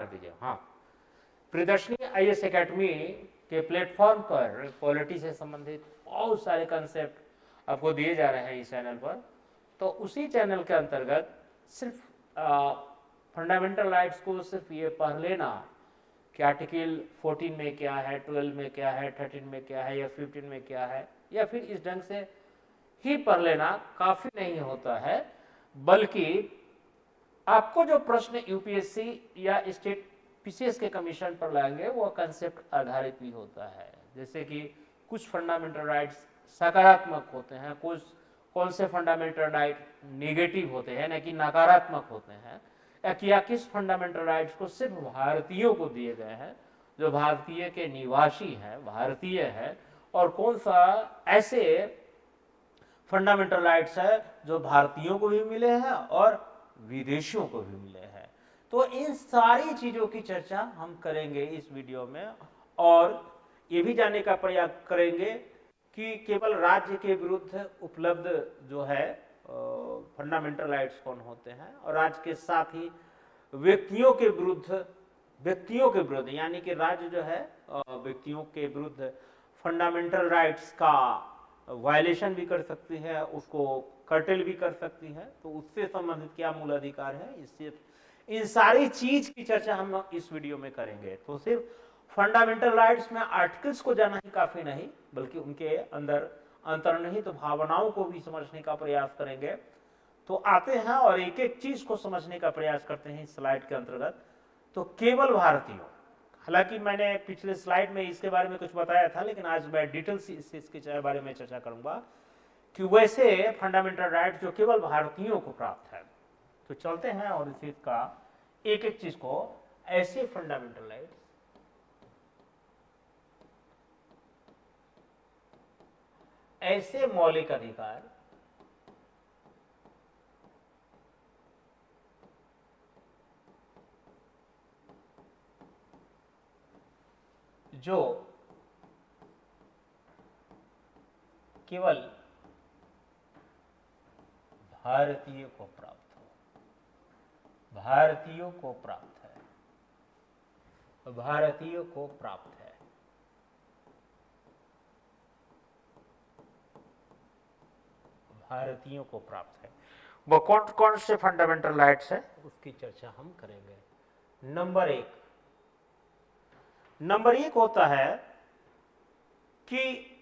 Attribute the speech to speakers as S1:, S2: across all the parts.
S1: कर दीजिए। हाँ, प्रियदर्शनी आईएएस एकेडमी के प्लेटफॉर्म पर पॉलिटी से संबंधित बहुत सारे कंसेप्ट आपको दिए जा रहे हैं इस चैनल पर। तो उसी चैनल के अंतर्गत सिर्फ फंडामेंटल राइट्स को सिर्फ ये पढ़ लेना कि आर्टिकल 14 में क्या है, 12 में क्या है, 13 में क्या है या 15 में क्या है, या फिर इस ढंग से ही पढ़ लेना काफी नहीं होता है, बल्कि आपको जो प्रश्न यूपीएससी या स्टेट पीसीएस के कमीशन पर लाएंगे वो कंसेप्ट आधारित भी होता है। जैसे कि कुछ फंडामेंटल राइट्स सकारात्मक होते हैं, कुछ कौन से फंडामेंटल राइट नेगेटिव होते हैं ना कि नकारात्मक होते हैं, या किस फंडामेंटल राइट्स को सिर्फ भारतीयों को दिए गए हैं जो भारतीय के निवासी हैं, भारतीय है, और कौन सा ऐसे फंडामेंटल राइट्स है जो भारतीयों को भी मिले हैं और विदेशियों को भी मिले हैं। तो इन सारी चीजों की चर्चा हम करेंगे इस वीडियो में, और ये भी जानने का प्रयास करेंगे कि केवल राज्य के विरुद्ध उपलब्ध जो है फंडामेंटल राइट्स कौन होते हैं, और राज्य के साथ ही व्यक्तियों के विरुद्ध यानी कि राज्य जो है व्यक्तियों के विरुद्ध फंडामेंटल राइट्स का वायलेशन भी कर सकती है, उसको कर्टेल भी कर सकती है। तो उससे संबंधित क्या मूल अधिकार है, इससे इन सारी चीज की चर्चा हम इस वीडियो में करेंगे। तो सिर्फ फंडामेंटल राइट्स में आर्टिकल्स को जाना ही काफी नहीं, बल्कि उनके अंदर अंतर्निहित भावनाओं को भी समझने का प्रयास करेंगे। तो आते हैं और एक एक चीज को समझने का प्रयास करते हैं इस स्लाइड के अंतर्गत। तो केवल भारतीयों, हालांकि मैंने पिछले स्लाइड में इसके बारे में कुछ बताया था, लेकिन आज मैं डिटेल से इसके बारे में चर्चा करूंगा कि वैसे फंडामेंटल राइट जो केवल भारतीयों को प्राप्त है। तो चलते हैं और इस चीज का एक एक चीज को, ऐसे फंडामेंटल राइट, ऐसे मौलिक अधिकार जो केवल भारतीयों को प्राप्त हो, भारतीयों को प्राप्त है, भारतीयों को प्राप्त है। भारतीयों को प्राप्त है वो कौन कौन से फंडामेंटल राइट्स है, उसकी चर्चा हम करेंगे। नंबर एक होता है कि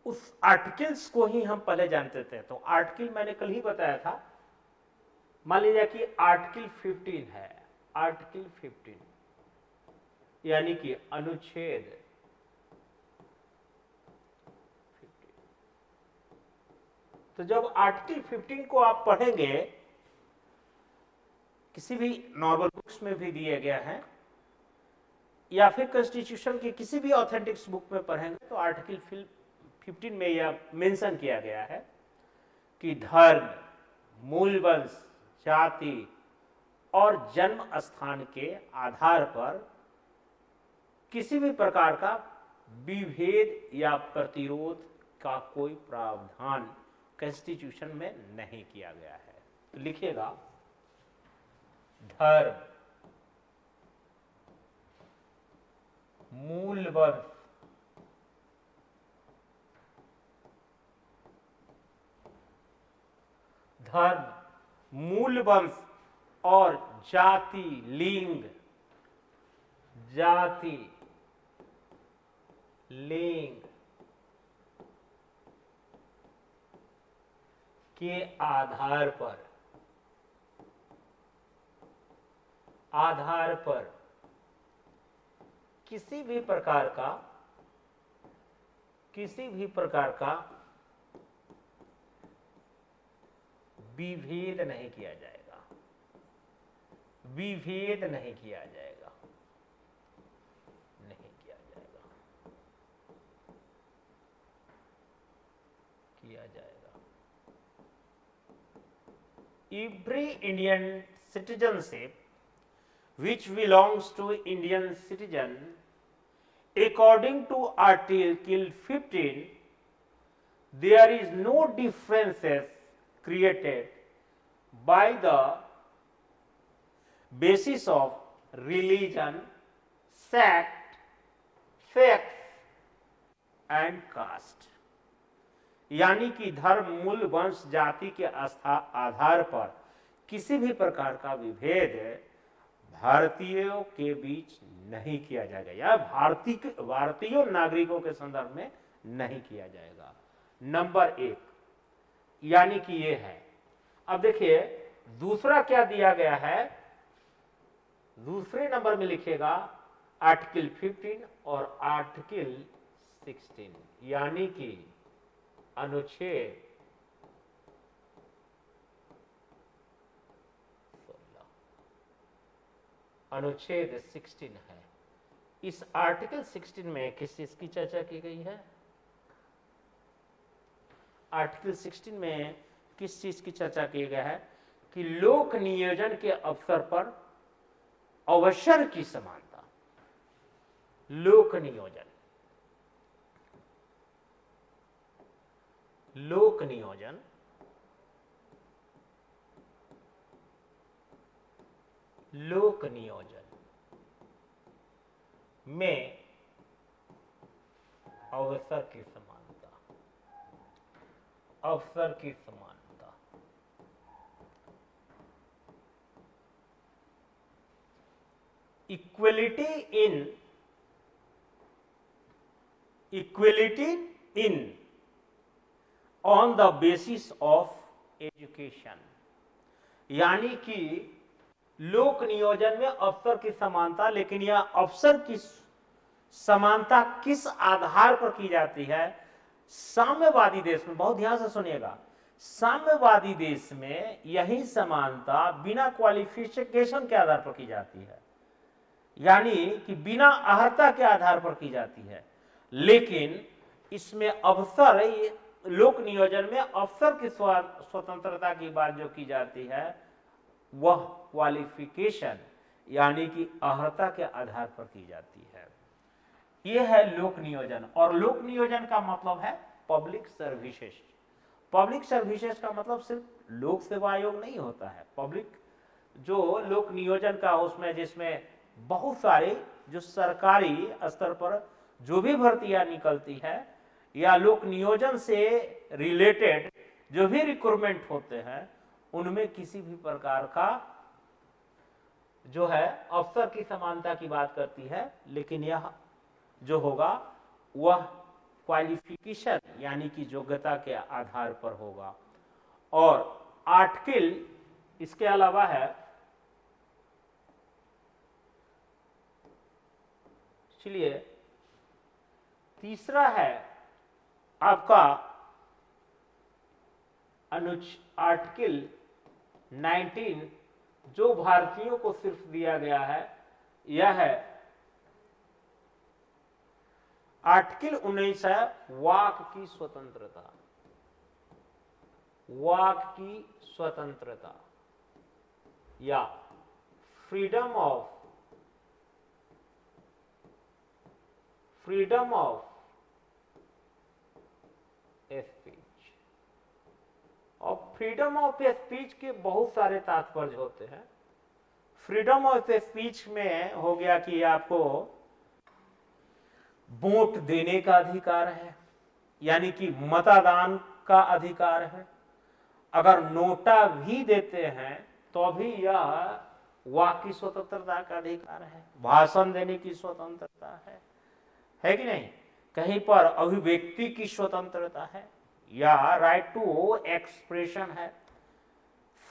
S1: उस आर्टिकल्स को ही हम पहले जानते थे। तो आर्टिकल मैंने कल ही बताया था, मान लीजिए कि आर्टिकल 15 है, आर्टिकल 15 यानी कि अनुच्छेद 15। तो जब आर्टिकल 15 को आप पढ़ेंगे, किसी भी नॉर्मल बुक्स में भी दिया गया है या फिर कॉन्स्टिट्यूशन के किसी भी ऑथेंटिक्स बुक में पढ़ेंगे, तो आर्टिकल 15 में यह मेंशन किया गया है कि धर्म, मूल वंश, जाति और जन्म स्थान के आधार पर किसी भी प्रकार का विभेद या प्रतिरोध का कोई प्रावधान कॉन्स्टिट्यूशन में नहीं किया गया है। तो लिखिएगा, धर्म, मूल वंश, धर्म, मूल वंश और जाति, लिंग, जाति, लिंग के आधार पर किसी भी प्रकार का विभेद नहीं किया जाएगा, विभेद नहीं किया जाएगा, नहीं किया जाएगा, किया जाएगा। Every Indian citizenship which belongs to Indian citizen according to Article 15, there is no differences created by the basis of religion, sect, sex and caste, यानी कि धर्म, मूल, वंश, जाति के आधार पर किसी भी प्रकार का विभेद भारतीयों के बीच नहीं किया जाएगा, या भारतीय नागरिकों के संदर्भ में नहीं किया जाएगा। नंबर 1, यानी कि ये है। अब देखिए दूसरा क्या दिया गया है, दूसरे नंबर में लिखिएगा आर्टिकल 15 और आर्टिकल 16, यानी कि अनुच्छेद 16, अनुच्छेद 16 है। इस आर्टिकल 16 में किस चीज की चर्चा की गई है? आर्टिकल 16 में किस चीज की चर्चा की गई है कि लोक नियोजन के अवसर पर अवसर की समानता। लोक नियोजन, लोक नियोजन लोक नियोजन में अवसर की समानता, अवसर की समानता। Equality in on the basis of education, यानी कि लोक नियोजन में अवसर की समानता, लेकिन यह अवसर की समानता किस आधार पर की जाती है? साम्यवादी देश में, बहुत ध्यान से सुनिएगा, साम्यवादी देश में यही समानता बिना क्वालिफिकेशन के आधार पर की जाती है, यानी कि बिना अर्हता के आधार पर की जाती है। लेकिन इसमें अवसर, लोक नियोजन में अवसर की स्वतंत्रता की बात जो की जाती है वह क्वालिफिकेशन यानी कि अर्हता के आधार पर की जाती है। यह है लोक नियोजन। और लोक नियोजन का मतलब है पब्लिक सर्विसेज। पब्लिक सर्विसेज का मतलब सिर्फ लोक सेवा आयोग नहीं होता है। पब्लिक जो लोक नियोजन का उसमें, जिसमें बहुत सारे जो सरकारी स्तर पर जो भी भर्तियां निकलती है या लोक नियोजन से रिलेटेड जो भी रिक्रूटमेंट होते हैं, उनमें किसी भी प्रकार का जो है अवसर की समानता की बात करती है, लेकिन यह जो होगा वह क्वालिफिकेशन यानी कि योग्यता के आधार पर होगा। और आर्टिकल इसके अलावा है, चलिए तीसरा है आपका आर्टिकल 19 जो भारतीयों को सिर्फ दिया गया है, यह है आर्टिकल 19 है वाक की स्वतंत्रता। वाक की स्वतंत्रता या फ्रीडम ऑफ स्पीच। और फ्रीडम ऑफ स्पीच के बहुत सारे तात्पर्य होते हैं। फ्रीडम ऑफ स्पीच में हो गया कि आपको वोट देने का अधिकार है, यानी कि मतदान का अधिकार है। अगर नोटा भी देते हैं तो भी यह वाक की स्वतंत्रता का अधिकार है। भाषण देने की स्वतंत्रता है कि नहीं? कहीं पर अभिव्यक्ति की स्वतंत्रता है या राइट टू एक्सप्रेशन है।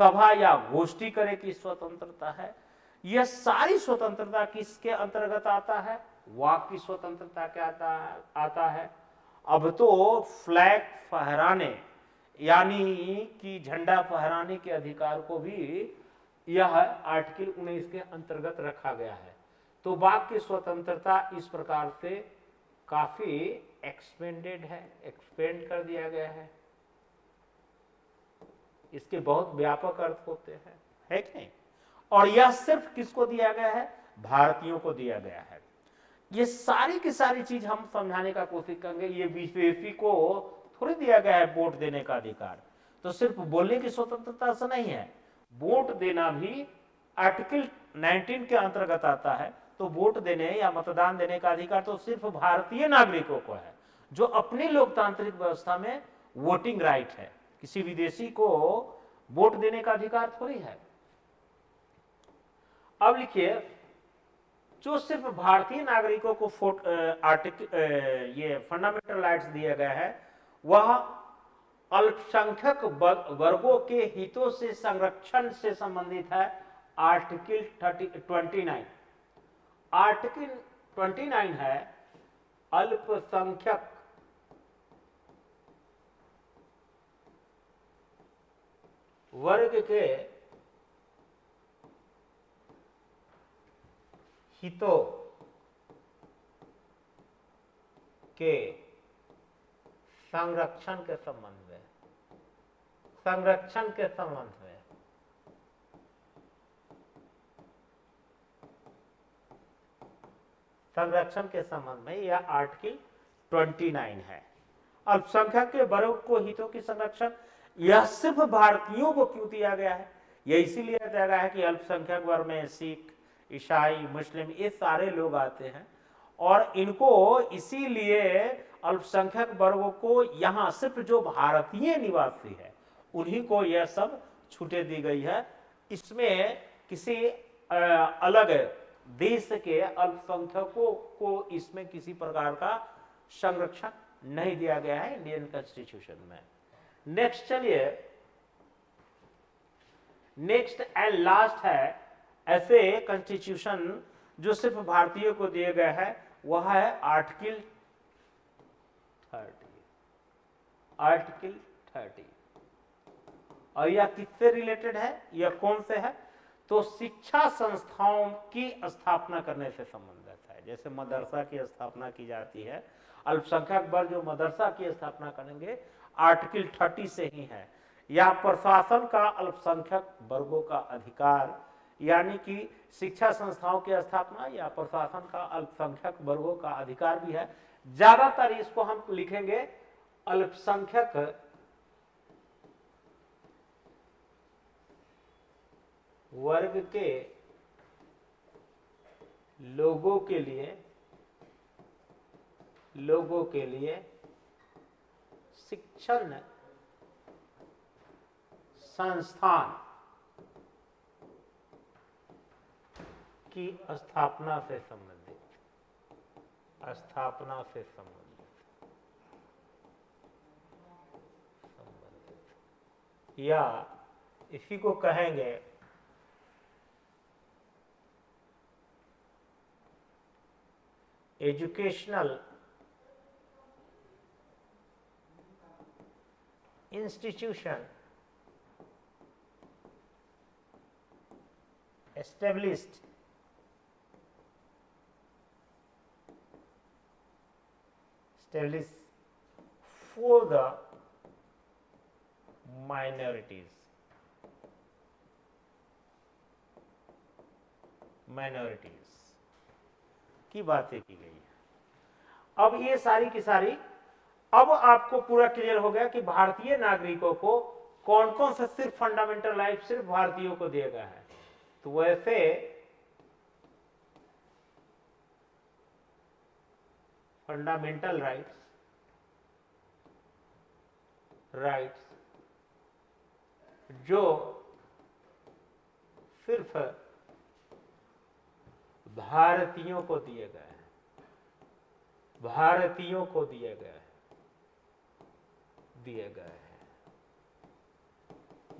S1: सभा या गोष्ठी करने की स्वतंत्रता है। यह सारी स्वतंत्रता किसके अंतर्गत आता है? वाक की स्वतंत्रता के आता है। अब तो फ्लैग फहराने यानी कि झंडा फहराने के अधिकार को भी यह आर्टिकल 19 के अंतर्गत रखा गया है। तो वाक की स्वतंत्रता इस प्रकार से काफी एक्सपेंडेड है, एक्सपेंड कर दिया गया है। इसके बहुत व्यापक अर्थ होते हैं, है कि नहीं? और यह सिर्फ किसको दिया गया है? भारतीयों को दिया गया है। ये सारी की सारी चीज हम समझाने का कोशिश करेंगे। ये विदेशी को थोड़ी दिया गया है वोट देने का अधिकार। तो सिर्फ बोलने की स्वतंत्रता से नहीं है, वोट देना भी आर्टिकल 19 के अंतर्गत आता है, तो वोट देने या मतदान देने का अधिकार तो सिर्फ भारतीय नागरिकों को है, जो अपनी लोकतांत्रिक व्यवस्था में वोटिंग राइट है। किसी विदेशी को वोट देने का अधिकार थोड़ी है। अब लिखिए, जो सिर्फ भारतीय नागरिकों को ये फंडामेंटल राइट्स दिए गए हैं, वह अल्पसंख्यक वर्गों के हितों से संरक्षण से संबंधित है। आर्टिकल 29, आर्टिकल 29 है अल्पसंख्यक वर्ग के हितों के संरक्षण के संबंध में, संरक्षण के संबंध में संरक्षण के संबंध में यह आर्टिकल 29 है। अल्पसंख्यक के वर्ग को हितों की संरक्षण, यह सिर्फ भारतीयों को क्यों दिया गया है? यह इसीलिए दिया गया है कि अल्पसंख्यक वर्ग में सिख, ईसाई, मुस्लिम, ये सारे लोग आते हैं, और इनको इसीलिए अल्पसंख्यक वर्गों को यहाँ सिर्फ जो भारतीय निवासी है उन्हीं को यह सब छूटें दी गई है। इसमें किसी अलग देश के अल्पसंख्यकों को इसमें किसी प्रकार का संरक्षण नहीं दिया गया है इंडियन कॉन्स्टिट्यूशन में। नेक्स्ट चलिए, नेक्स्ट एंड लास्ट है ऐसे कॉन्स्टिट्यूशन जो सिर्फ भारतीयों को दिए गए हैं, वह है आर्टिकल 30। आर्टिकल 30, और यह किससे रिलेटेड है, यह कौन से है? तो शिक्षा संस्थाओं की स्थापना करने से संबंधित है। जैसे मदरसा की स्थापना की जाती है, अल्पसंख्यक वर्ग जो मदरसा की स्थापना करेंगे आर्टिकल 30 से ही है। या प्रशासन का अल्पसंख्यक वर्गों का अधिकार, यानी कि शिक्षा संस्थाओं की स्थापना या प्रशासन का अल्पसंख्यक वर्गों का अधिकार भी है। ज्यादातर इसको हम लिखेंगे अल्पसंख्यक वर्ग के लोगों के लिए शिक्षण संस्थान की स्थापना से संबंधित, या इसी को कहेंगे educational institution established for the minorities की बातें की गई है। अब ये सारी की सारी, अब आपको पूरा क्लियर हो गया कि भारतीय नागरिकों को कौन कौन से सिर्फ फंडामेंटल राइट सिर्फ भारतीयों को दिया गया है। तो वैसे फंडामेंटल राइट्स जो सिर्फ भारतीयों को दिए गए हैं, दिए गए हैं।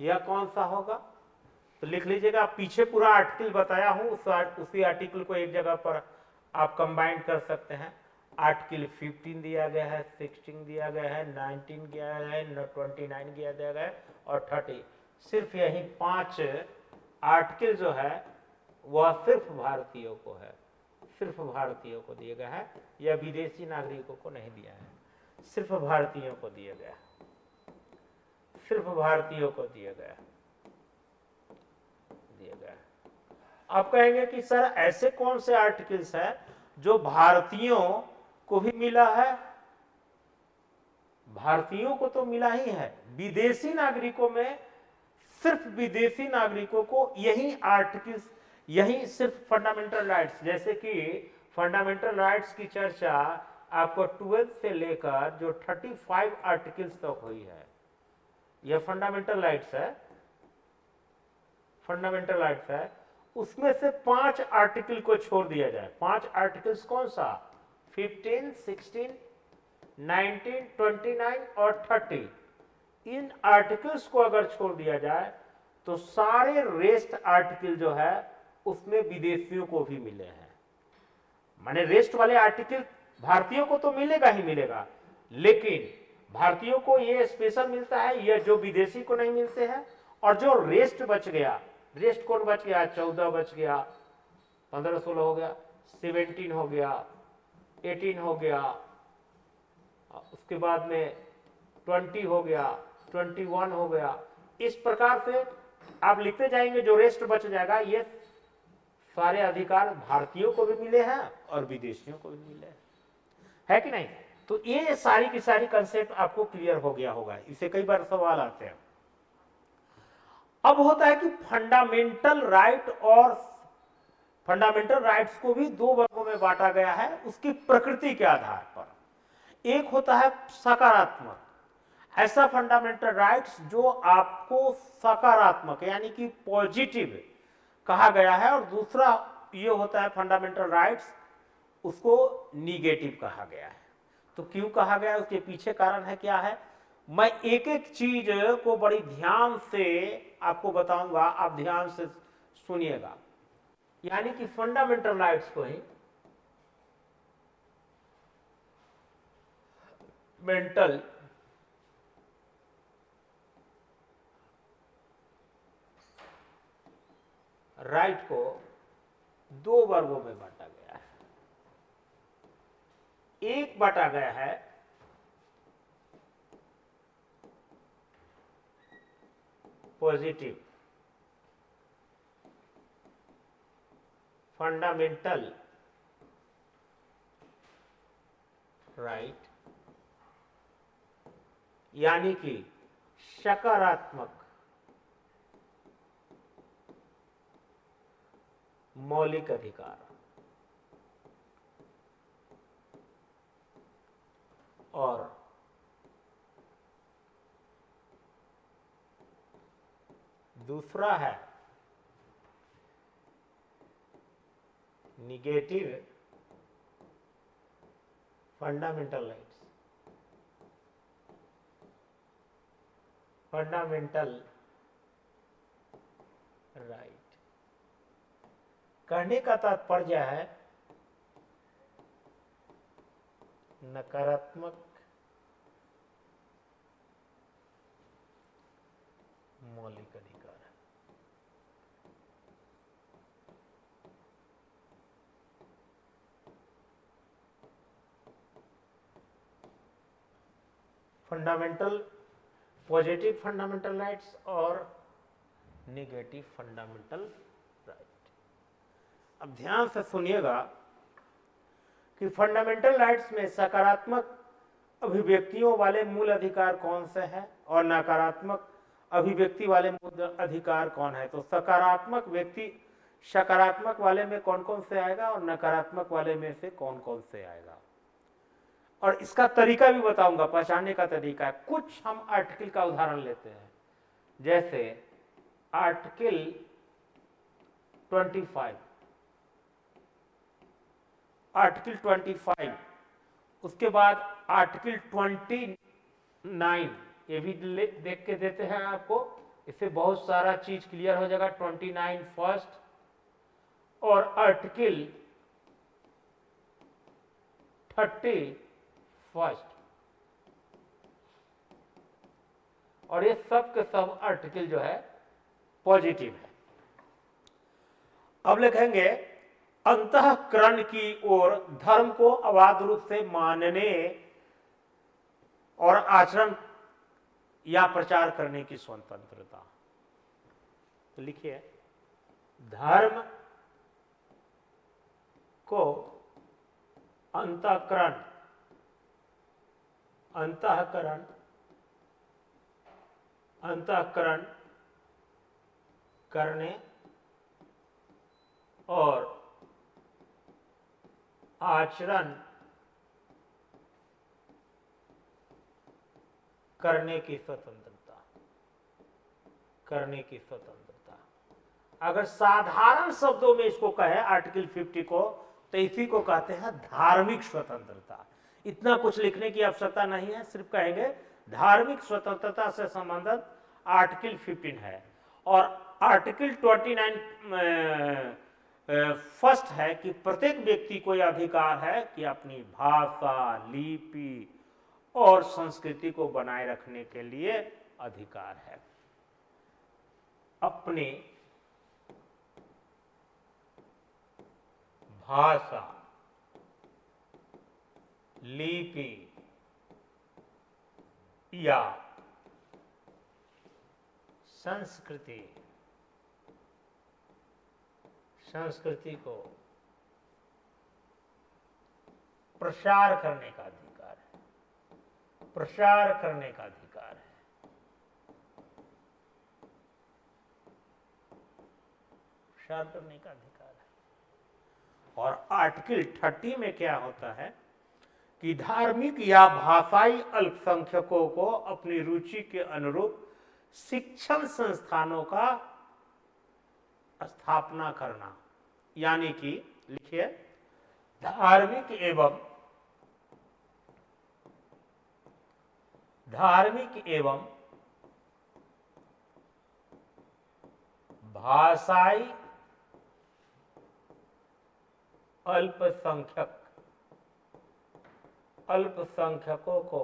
S1: यह कौन सा होगा? तो लिख लीजिएगा, पीछे पूरा आर्टिकल बताया हूं, उसी आर्टिकल को एक जगह पर आप कंबाइन कर सकते हैं। आर्टिकल 15 दिया गया है, 16 दिया गया है, 19 दिया गया है, 29 दिया गया है और 30। सिर्फ यही 5 आर्टिकल जो है वह सिर्फ भारतीयों को है, सिर्फ भारतीयों को दिया गया है, या विदेशी नागरिकों को नहीं दिया है, सिर्फ भारतीयों को दिया गया, सिर्फ भारतीयों को दिया गया। आप कहेंगे कि सर ऐसे कौन से आर्टिकल्स हैं जो भारतीयों को भी मिला है? भारतीयों को तो मिला ही है, विदेशी नागरिकों में सिर्फ विदेशी नागरिकों को यही आर्टिकल्स यही सिर्फ फंडामेंटल राइट्स, जैसे कि फंडामेंटल राइट्स की चर्चा आपको 12th से लेकर जो 35 आर्टिकल्स तक हुई है, यह फंडामेंटल राइट्स है, फंडामेंटल राइट्स है। उसमें से 5 आर्टिकल को छोड़ दिया जाए, 5 आर्टिकल्स कौन सा, 15, 16, 19, 29 और 30, इन आर्टिकल्स को अगर छोड़ दिया जाए तो सारे रेस्ट आर्टिकल जो है उसमें विदेशियों को भी मिले हैं। माने रेस्ट वाले आर्टिकल भारतीयों को तो मिलेगा ही मिलेगा, लेकिन भारतीयों को ये स्पेशल मिलता है, ये जो विदेशी को नहीं मिलते हैं। और जो रेस्ट बच गया, रेस्ट कौन बच गया, 14 बच गया, 15, 16 हो गया, 17 हो गया, 18 हो गया, उसके बाद में 20 हो गया, 21 हो गया। इस प्रकार से आप लिखते जाएंगे, जो रेस्ट बच जाएगा ये सारे अधिकार भारतीयों को भी मिले हैं और विदेशियों को भी मिले हैं, है कि नहीं। तो ये सारी की सारी कंसेप्ट आपको क्लियर हो गया होगा, इसे कई बार सवाल आते हैं। अब होता है कि फंडामेंटल राइट, और फंडामेंटल राइट्स को भी 2 वर्गों में बांटा गया है उसकी प्रकृति के आधार पर। एक होता है सकारात्मक, ऐसा फंडामेंटल राइट्स जो आपको सकारात्मक यानी कि पॉजिटिव कहा गया है, और दूसरा ये होता है फंडामेंटल राइट्स, उसको निगेटिव कहा गया है। तो क्यों कहा गया है, उसके पीछे कारण है, क्या है, मैं एक एक चीज को बड़ी ध्यान से आपको बताऊंगा, आप ध्यान से सुनिएगा। यानी कि फंडामेंटल राइट्स को ही मेंटल राइट को 2 वर्गों में बांटा गया है। एक बांटा गया है पॉजिटिव फंडामेंटल राइट, यानी कि सकारात्मक मौलिक अधिकार, और दूसरा है negative fundamental rights, fundamental right. कहने का तात्पर्य है नकारात्मक मौलिक अधिकार। फंडामेंटल पॉजिटिव फंडामेंटल राइट्स और निगेटिव फंडामेंटल राइट। अब ध्यान से सुनिएगा कि फंडामेंटल राइट्स में सकारात्मक अभिव्यक्तियों वाले मूल अधिकार कौन से हैं और नकारात्मक अभिव्यक्ति वाले मूल अधिकार कौन है। तो सकारात्मक वाले में कौन कौन से आएगा और नकारात्मक वाले में से कौन कौन से आएगा, और इसका तरीका भी बताऊंगा, पहचानने का तरीका है। कुछ हम आर्टिकल का उदाहरण लेते हैं, जैसे आर्टिकल 25, आर्टिकल 25, उसके बाद आर्टिकल 29, ये भी देख के देते हैं आपको, इससे बहुत सारा चीज क्लियर हो जाएगा। 29 फर्स्ट, और आर्टिकल 30 फर्स्ट, और ये सब के सब आर्टिकल जो है पॉजिटिव है। अब लिखेंगे अंतःकरण की ओर धर्म को अबाध रूप से मानने और आचरण या प्रचार करने की स्वतंत्रता। तो लिखिए, धर्म को अंतःकरण करने
S2: और आचरण करने की स्वतंत्रता, करने की स्वतंत्रता। अगर साधारण शब्दों में इसको कहे आर्टिकल 50 को, तो इसी को कहते हैं धार्मिक स्वतंत्रता। इतना कुछ लिखने की आवश्यकता नहीं है, सिर्फ कहेंगे धार्मिक स्वतंत्रता से संबंधित आर्टिकल 15 है। और आर्टिकल 29 फर्स्ट है कि प्रत्येक व्यक्ति को यह अधिकार है कि अपनी भाषा, लिपि और संस्कृति को बनाए रखने के लिए अधिकार है। अपनी भाषा, लिपि या संस्कृति को प्रसार करने का अधिकार है, प्रसार करने का अधिकार है। प्रसार करने का अधिकार है। और आर्टिकल 30 में क्या होता है कि धार्मिक या भाषाई अल्पसंख्यकों को अपनी रुचि के अनुरूप शिक्षण संस्थानों का स्थापना करना, यानी कि लिखिए, धार्मिक एवं भाषाई अल्पसंख्यकों को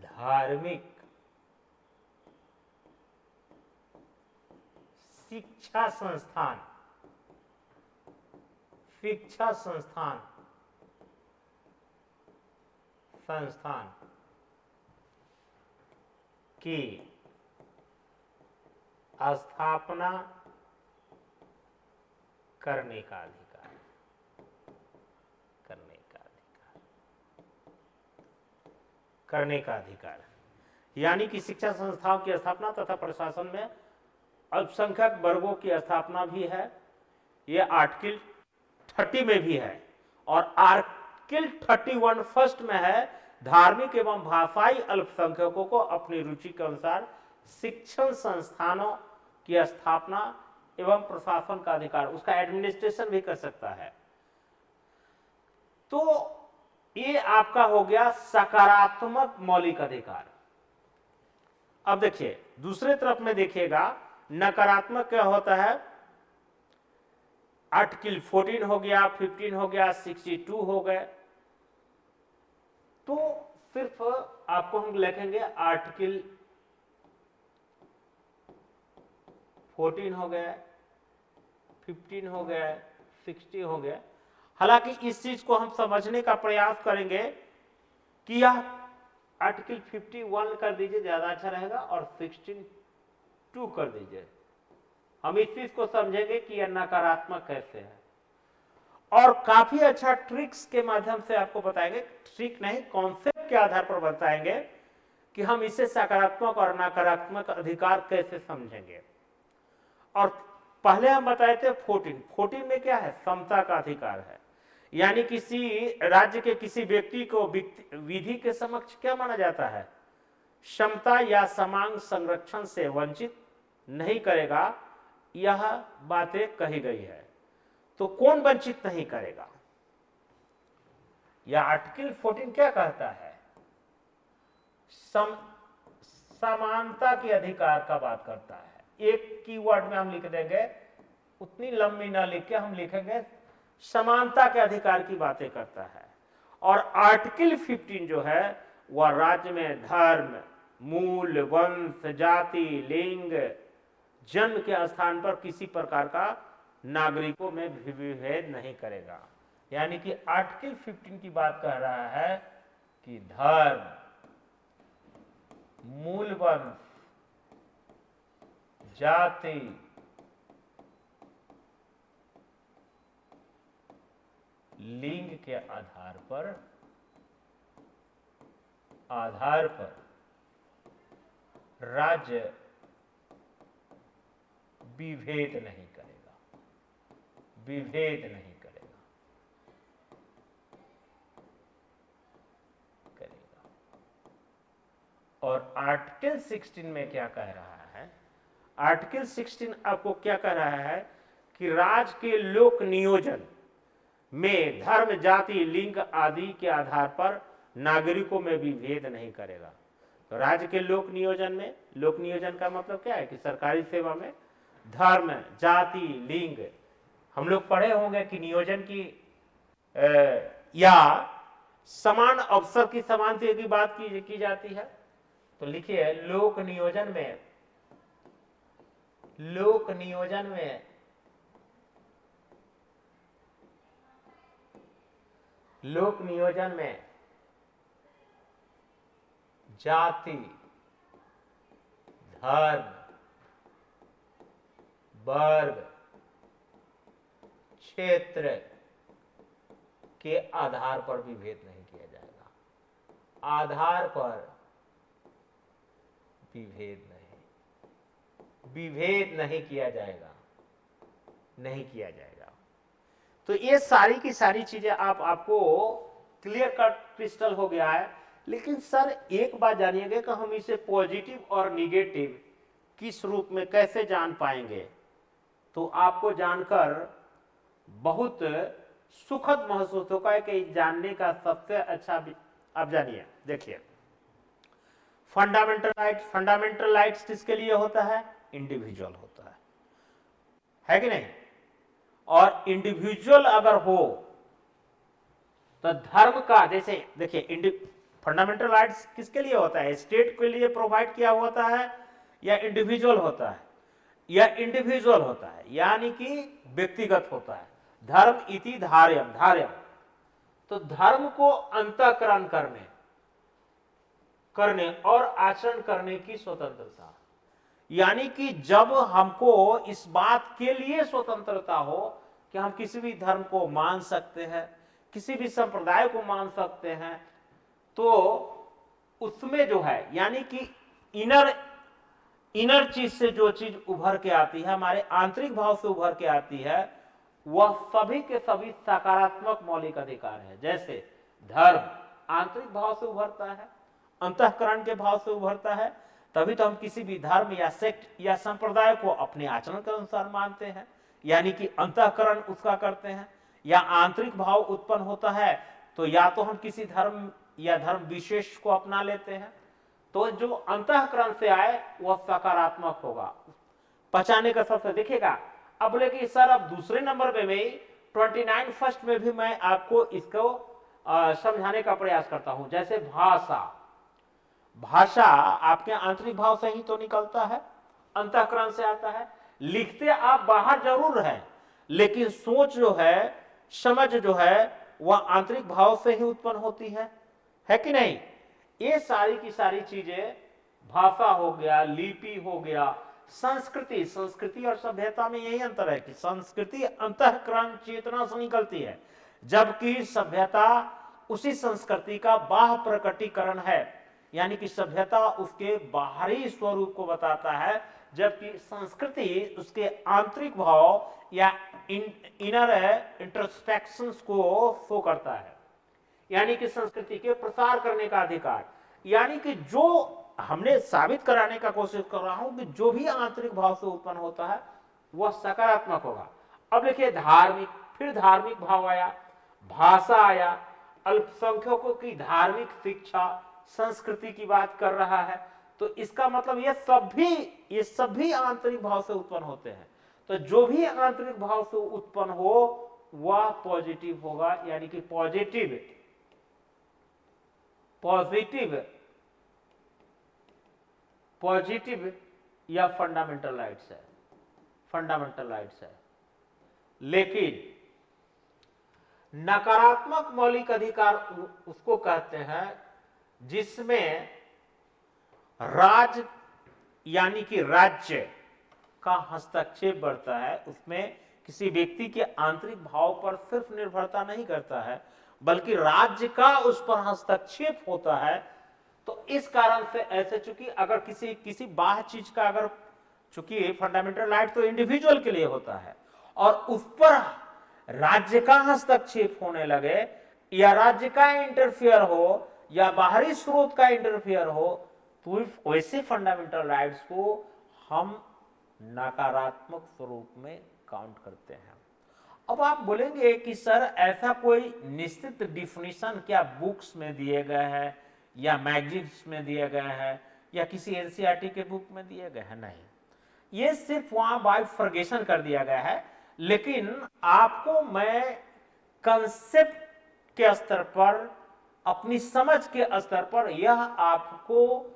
S2: धार्मिक शिक्षा संस्थान की स्थापना करने का अधिकार, करने का अधिकार। यानी कि शिक्षा संस्थाओं की स्थापना तथा प्रशासन में अल्पसंख्यक वर्गों की स्थापना भी है, यह आर्टिकल 30 में भी है। और आर्टिकल 31 फर्स्ट में है, धार्मिक एवं भाषाई अल्पसंख्यकों को अपनी रुचि के अनुसार शिक्षण संस्थानों की स्थापना एवं प्रशासन का अधिकार, उसका एडमिनिस्ट्रेशन भी कर सकता है। तो ये आपका हो गया सकारात्मक मौलिक अधिकार। अब देखिए दूसरे तरफ में देखिएगा, नकारात्मक क्या होता है। आर्टिकल 14 हो गया, 15 हो गया, 62 हो गए। तो सिर्फ आपको हम लिखेंगे आर्टिकल 14 हो गया, 15 हो गया, 60 हो गया। हालांकि इस चीज को हम समझने का प्रयास करेंगे कि यह आर्टिकल 51 कर दीजिए, ज्यादा अच्छा रहेगा, और 16(2) कर दीजिए। हम इस चीज को समझेंगे कि यह नकारात्मक कैसे है, और काफी अच्छा ट्रिक्स के माध्यम से आपको बताएंगे, ट्रिक नहीं कॉन्सेप्ट के आधार पर बताएंगे कि हम इसे सकारात्मक और नकारात्मक अधिकार कैसे समझेंगे। और पहले हम बताए थे 14 में क्या है, समता का अधिकार है। यानी किसी राज्य के किसी व्यक्ति को विधि के समक्ष क्या माना जाता है, क्षमता या समान संरक्षण से वंचित नहीं करेगा, यह बातें कही गई है। तो कौन वंचित नहीं करेगा, यह आर्टिकल 14 क्या कहता है, समानता के अधिकार का बात करता है। एक कीवर्ड में हम लिख देंगे, उतनी लंबी ना लिख के हम लिखेंगे समानता के अधिकार की बातें करता है। और आर्टिकल 15 जो है वह राज्य में धर्म, मूल, वंश, जाति, लिंग, जन्म के स्थान पर किसी प्रकार का नागरिकों में विभेद नहीं करेगा। यानी कि आर्टिकल 15 की बात कह रहा है कि धर्म, मूल वंश, जाति, लिंग के आधार पर राज्य विभेद नहीं करेगा, विभेद नहीं करेगा, और आर्टिकल 16 में क्या कह रहा है? आर्टिकल 16 आपको क्या कह रहा है कि राज्य के लोक नियोजन में धर्म, जाति, लिंग आदि के आधार पर नागरिकों में विभेद नहीं करेगा। तो राज्य के लोक नियोजन में, लोक नियोजन का मतलब क्या है कि सरकारी सेवा में धर्म, जाति, लिंग, हम लोग पढ़े होंगे कि नियोजन की या समान अवसर की समानता की बात की जाती है। तो लिखिए लोक नियोजन में, लोक नियोजन में लोक नियोजन में जाति, धर्म, वर्ग, क्षेत्र के आधार पर विभेद नहीं किया जाएगा, आधार पर विभेद नहीं किया जाएगा, नहीं किया जाएगा। तो ये सारी की सारी चीजें आपको क्लियर कट क्रिस्टल हो गया है। लेकिन सर एक बात जानिएगा कि हम इसे पॉजिटिव और निगेटिव किस रूप में कैसे जान पाएंगे? तो आपको जानकर बहुत सुखद महसूस होगा कि जानने का सबसे अच्छा, अब जानिए, देखिए फंडामेंटल राइट्स किसके लिए होता है? इंडिविजुअल होता है कि नहीं? और इंडिविजुअल अगर हो तो धर्म का, जैसे देखिए फंडामेंटल राइट्स किसके लिए होता है? स्टेट के लिए प्रोवाइड किया होता है या इंडिविजुअल होता है? या इंडिविजुअल होता है, यानी कि व्यक्तिगत होता है। धर्म इति धार्यम, धार्यम, तो धर्म को अंतःकरण करने और आचरण करने की स्वतंत्रता, यानी कि जब हमको इस बात के लिए स्वतंत्रता हो कि हम किसी भी धर्म को मान सकते हैं, किसी भी संप्रदाय को मान सकते हैं, तो उसमें जो है, यानी कि इनर चीज से जो चीज उभर के आती है, हमारे आंतरिक भाव से उभर के आती है, वह सभी के सभी सकारात्मक मौलिक अधिकार है। जैसे धर्म आंतरिक भाव से उभरता है, अंतःकरण के भाव से उभरता है, तभी तो हम किसी भी धर्म या सेक्ट या संप्रदाय को अपने आचरण के अनुसार मानते हैं, यानी कि अंतःकरण उसका करते हैं। या आंतरिक भाव उत्पन्न होता है तो या तो हम किसी धर्म या धर्म विशेष को अपना लेते हैं, तो जो अंतःकरण से आए वह सकारात्मक होगा, पहचाने का सबसे देखिएगा। अब बोले कि सर अब दूसरे नंबर पे में 29 फर्स्ट में भी मैं आपको इसको समझाने का प्रयास करता हूं। जैसे भाषा आपके आंतरिक भाव से ही तो निकलता है, अंतःकरण से आता है। लिखते आप बाहर जरूर है, लेकिन सोच जो है, समझ जो है, वह आंतरिक भाव से ही उत्पन्न होती है कि नहीं? ये सारी की सारी चीजें, भाषा हो गया, लिपि हो गया, संस्कृति और सभ्यता में यही अंतर है कि संस्कृति अंतःकरण चेतना से निकलती है, जबकि सभ्यता उसी संस्कृति का बाह्य प्रकटीकरण है, यानी कि सभ्यता उसके बाहरी स्वरूप को बताता है, जबकि संस्कृति उसके आंतरिक भाव या इनर इंट्रोस्पेक्शंस को शो करता है, यानी कि संस्कृति के प्रसार करने का अधिकार। यानी कि जो हमने साबित कराने का कोशिश कर रहा हूं कि जो भी आंतरिक भाव से उत्पन्न होता है वह सकारात्मक होगा। अब देखिए धार्मिक, फिर धार्मिक भाव आया, भाषा आया, अल्पसंख्यकों की धार्मिक शिक्षा, संस्कृति की बात कर रहा है, तो इसका मतलब ये सभी आंतरिक भाव से उत्पन्न होते हैं। तो जो भी आंतरिक भाव से उत्पन्न हो वह पॉजिटिव होगा, यानी कि पॉजिटिव या फंडामेंटल राइट्स है। लेकिन नकारात्मक मौलिक अधिकार उसको कहते हैं जिसमें यानी कि राज्य का हस्तक्षेप बढ़ता है। उसमें किसी व्यक्ति के आंतरिक भाव पर सिर्फ निर्भरता नहीं करता है, बल्कि राज्य का उस पर हस्तक्षेप होता है, तो इस कारण से ऐसे, चूंकि अगर किसी बाह्य चीज का अगर, चूंकि फंडामेंटल राइट तो इंडिविजुअल के लिए होता है और उस पर राज्य का हस्तक्षेप होने लगे या राज्य का इंटरफियर हो या बाहरी स्रोत का इंटरफियर हो, तो वैसे फंडामेंटल राइट्स को हम नकारात्मक स्वरूप में काउंट करते हैं। अब आप बोलेंगे कि सर ऐसा कोई निश्चित डिफिनीशन क्या बुक्स में दिए गए हैं या मैगजीन्स में दिए गए हैं या किसी एनसीईआरटी के बुक में दिए गए हैं? नहीं, ये सिर्फ वहां बाइफर्गेशन कर दिया गया है, लेकिन आपको मैं कंसेप्ट के स्तर पर, अपनी समझ के स्तर पर यह आपको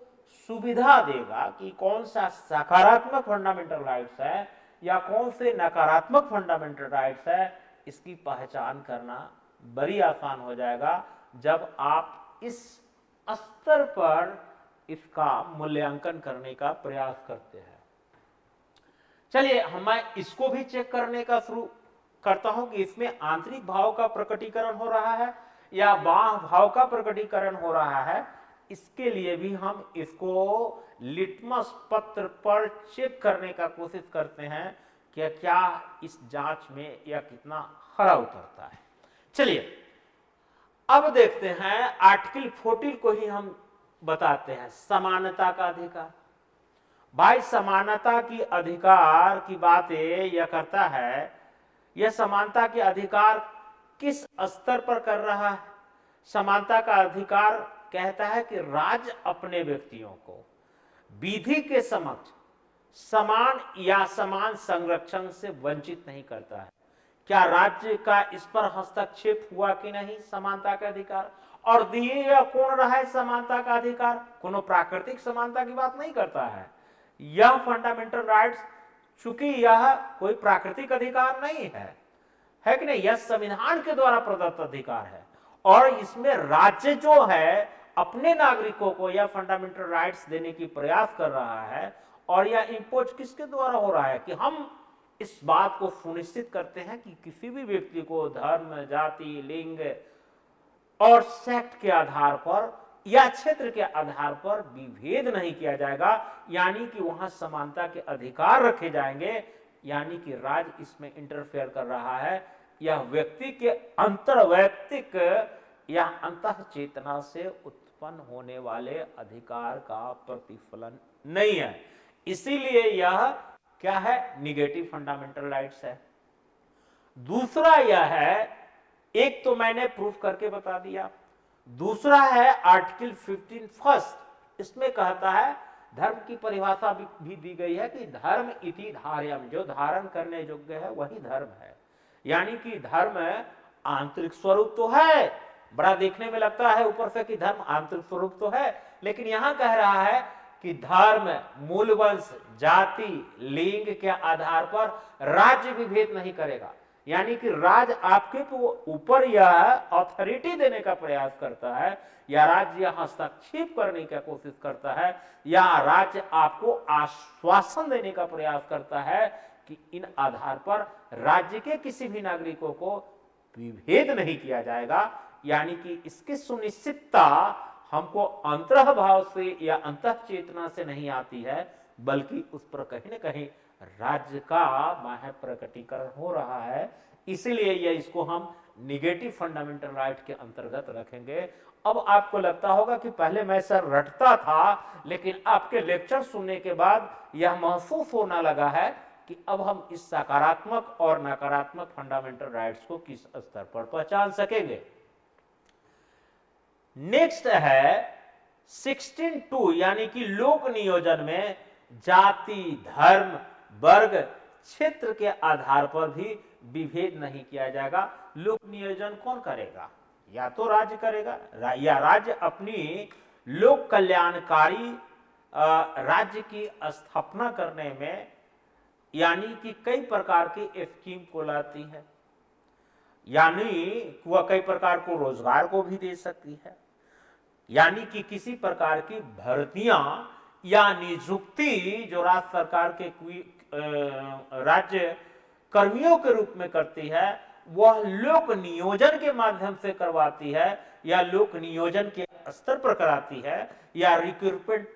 S2: सुविधा देगा कि कौन सा सकारात्मक फंडामेंटल राइट्स है या कौन से नकारात्मक फंडामेंटल राइट्स है। इसकी पहचान करना बड़ी आसान हो जाएगा जब आप इस स्तर पर इसका मूल्यांकन करने का प्रयास करते हैं। चलिए मैं इसको भी चेक करने का शुरू करता हूं कि इसमें आंतरिक भाव का प्रकटीकरण हो रहा है या बाह्य भाव का प्रकटीकरण हो रहा है। इसके लिए भी हम इसको लिटमस पत्र पर चेक करने का कोशिश करते हैं कि क्या इस जांच में यह कितना खरा उतरता है। चलिए अब देखते हैं आर्टिकल 14 को ही हम बताते हैं, समानता का अधिकार। भाई समानता की अधिकार की बातें यह करता है, यह समानता के अधिकार किस स्तर पर कर रहा है? समानता का अधिकार कहता है कि राज्य अपने व्यक्तियों को विधि के समक्ष समान या समान संरक्षण से वंचित नहीं करता है। क्या राज्य का इस पर हस्तक्षेप हुआ कि नहीं? समानता का अधिकार और दिए या कौन रहा है समानता का अधिकार? कोनो प्राकृतिक समानता की बात नहीं करता है। यह फंडामेंटल राइट्स, चूंकि यह कोई प्राकृतिक अधिकार नहीं है कि नहीं, यह संविधान के द्वारा प्रदत्त अधिकार है और इसमें राज्य जो है अपने नागरिकों को यह फंडामेंटल राइट्स देने की प्रयास कर रहा है। और यह इंपोज किसके द्वारा हो रहा है कि हम इस बात को सुनिश्चित करते हैं कि किसी भी व्यक्ति को धर्म, जाति, लिंग और सेक्ट के आधार पर या क्षेत्र के आधार पर विभेद नहीं किया जाएगा, यानी कि वहां समानता के अधिकार रखे जाएंगे। यानी कि राज्य इसमें इंटरफेयर कर रहा है, यह व्यक्ति के अंतर्वैयक्तिक या अंतः चेतना से उत्पन्न होने वाले अधिकार का प्रतिफलन नहीं है। इसीलिए यह क्या है? निगेटिव फंडामेंटल राइट्स है। दूसरा यह है, एक तो मैंने प्रूफ करके बता दिया, दूसरा है आर्टिकल 15 फर्स्ट। इसमें कहता है, धर्म की परिभाषा भी दी गई है कि धर्म इति धार्यम, जो धारण करने योग्य है वही धर्म है। यानी कि धर्म आंतरिक स्वरूप तो है, बड़ा देखने में लगता है ऊपर से कि धर्म आंतरिक स्वरूप तो है, लेकिन यहां कह रहा है कि धर्म, मूलवंश, जाति, लिंग के आधार पर राज्य विभेद नहीं करेगा। यानी कि राज्य आपके ऊपर यह अथॉरिटी देने का प्रयास करता है या राज्य हस्तक्षेप करने की कोशिश करता है या राज्य आपको आश्वासन देने का प्रयास करता है कि इन आधार पर राज्य के किसी भी नागरिकों को विभेद नहीं किया जाएगा। यानी कि इसकी सुनिश्चितता हमको अंतर्भाव से या अंतः चेतना से नहीं आती है, बल्कि उस पर कहीं न कहीं राज्य का बाह्य प्रकटीकरण हो रहा है। इसीलिए ये इसको हम निगेटिव फंडामेंटल राइट के अंतर्गत रखेंगे। अब आपको लगता होगा कि पहले मैं सर रटता था, लेकिन आपके लेक्चर सुनने के बाद यह महसूस होना लगा है कि अब हम इस सकारात्मक और नकारात्मक फंडामेंटल राइट्स को किस स्तर पर पहचान सकेंगे। नेक्स्ट है 16(2), यानी कि लोक नियोजन में जाति, धर्म, वर्ग, क्षेत्र के आधार पर भी विभेद नहीं किया जाएगा। लोक नियोजन कौन करेगा? या तो राज्य करेगा या राज्य अपनी लोक कल्याणकारी राज्य की स्थापना करने में, यानी कि कई प्रकार की स्कीम को लाती है, यानी वह कई प्रकार को रोजगार को भी दे सकती है, यानी कि किसी प्रकार की भर्तियां या नियुक्ति जो राज्य सरकार के राज्य कर्मियों के रूप में करती है, वह लोक नियोजन के माध्यम से करवाती है या लोक नियोजन के स्तर पर कराती है, या रिक्रूटमेंट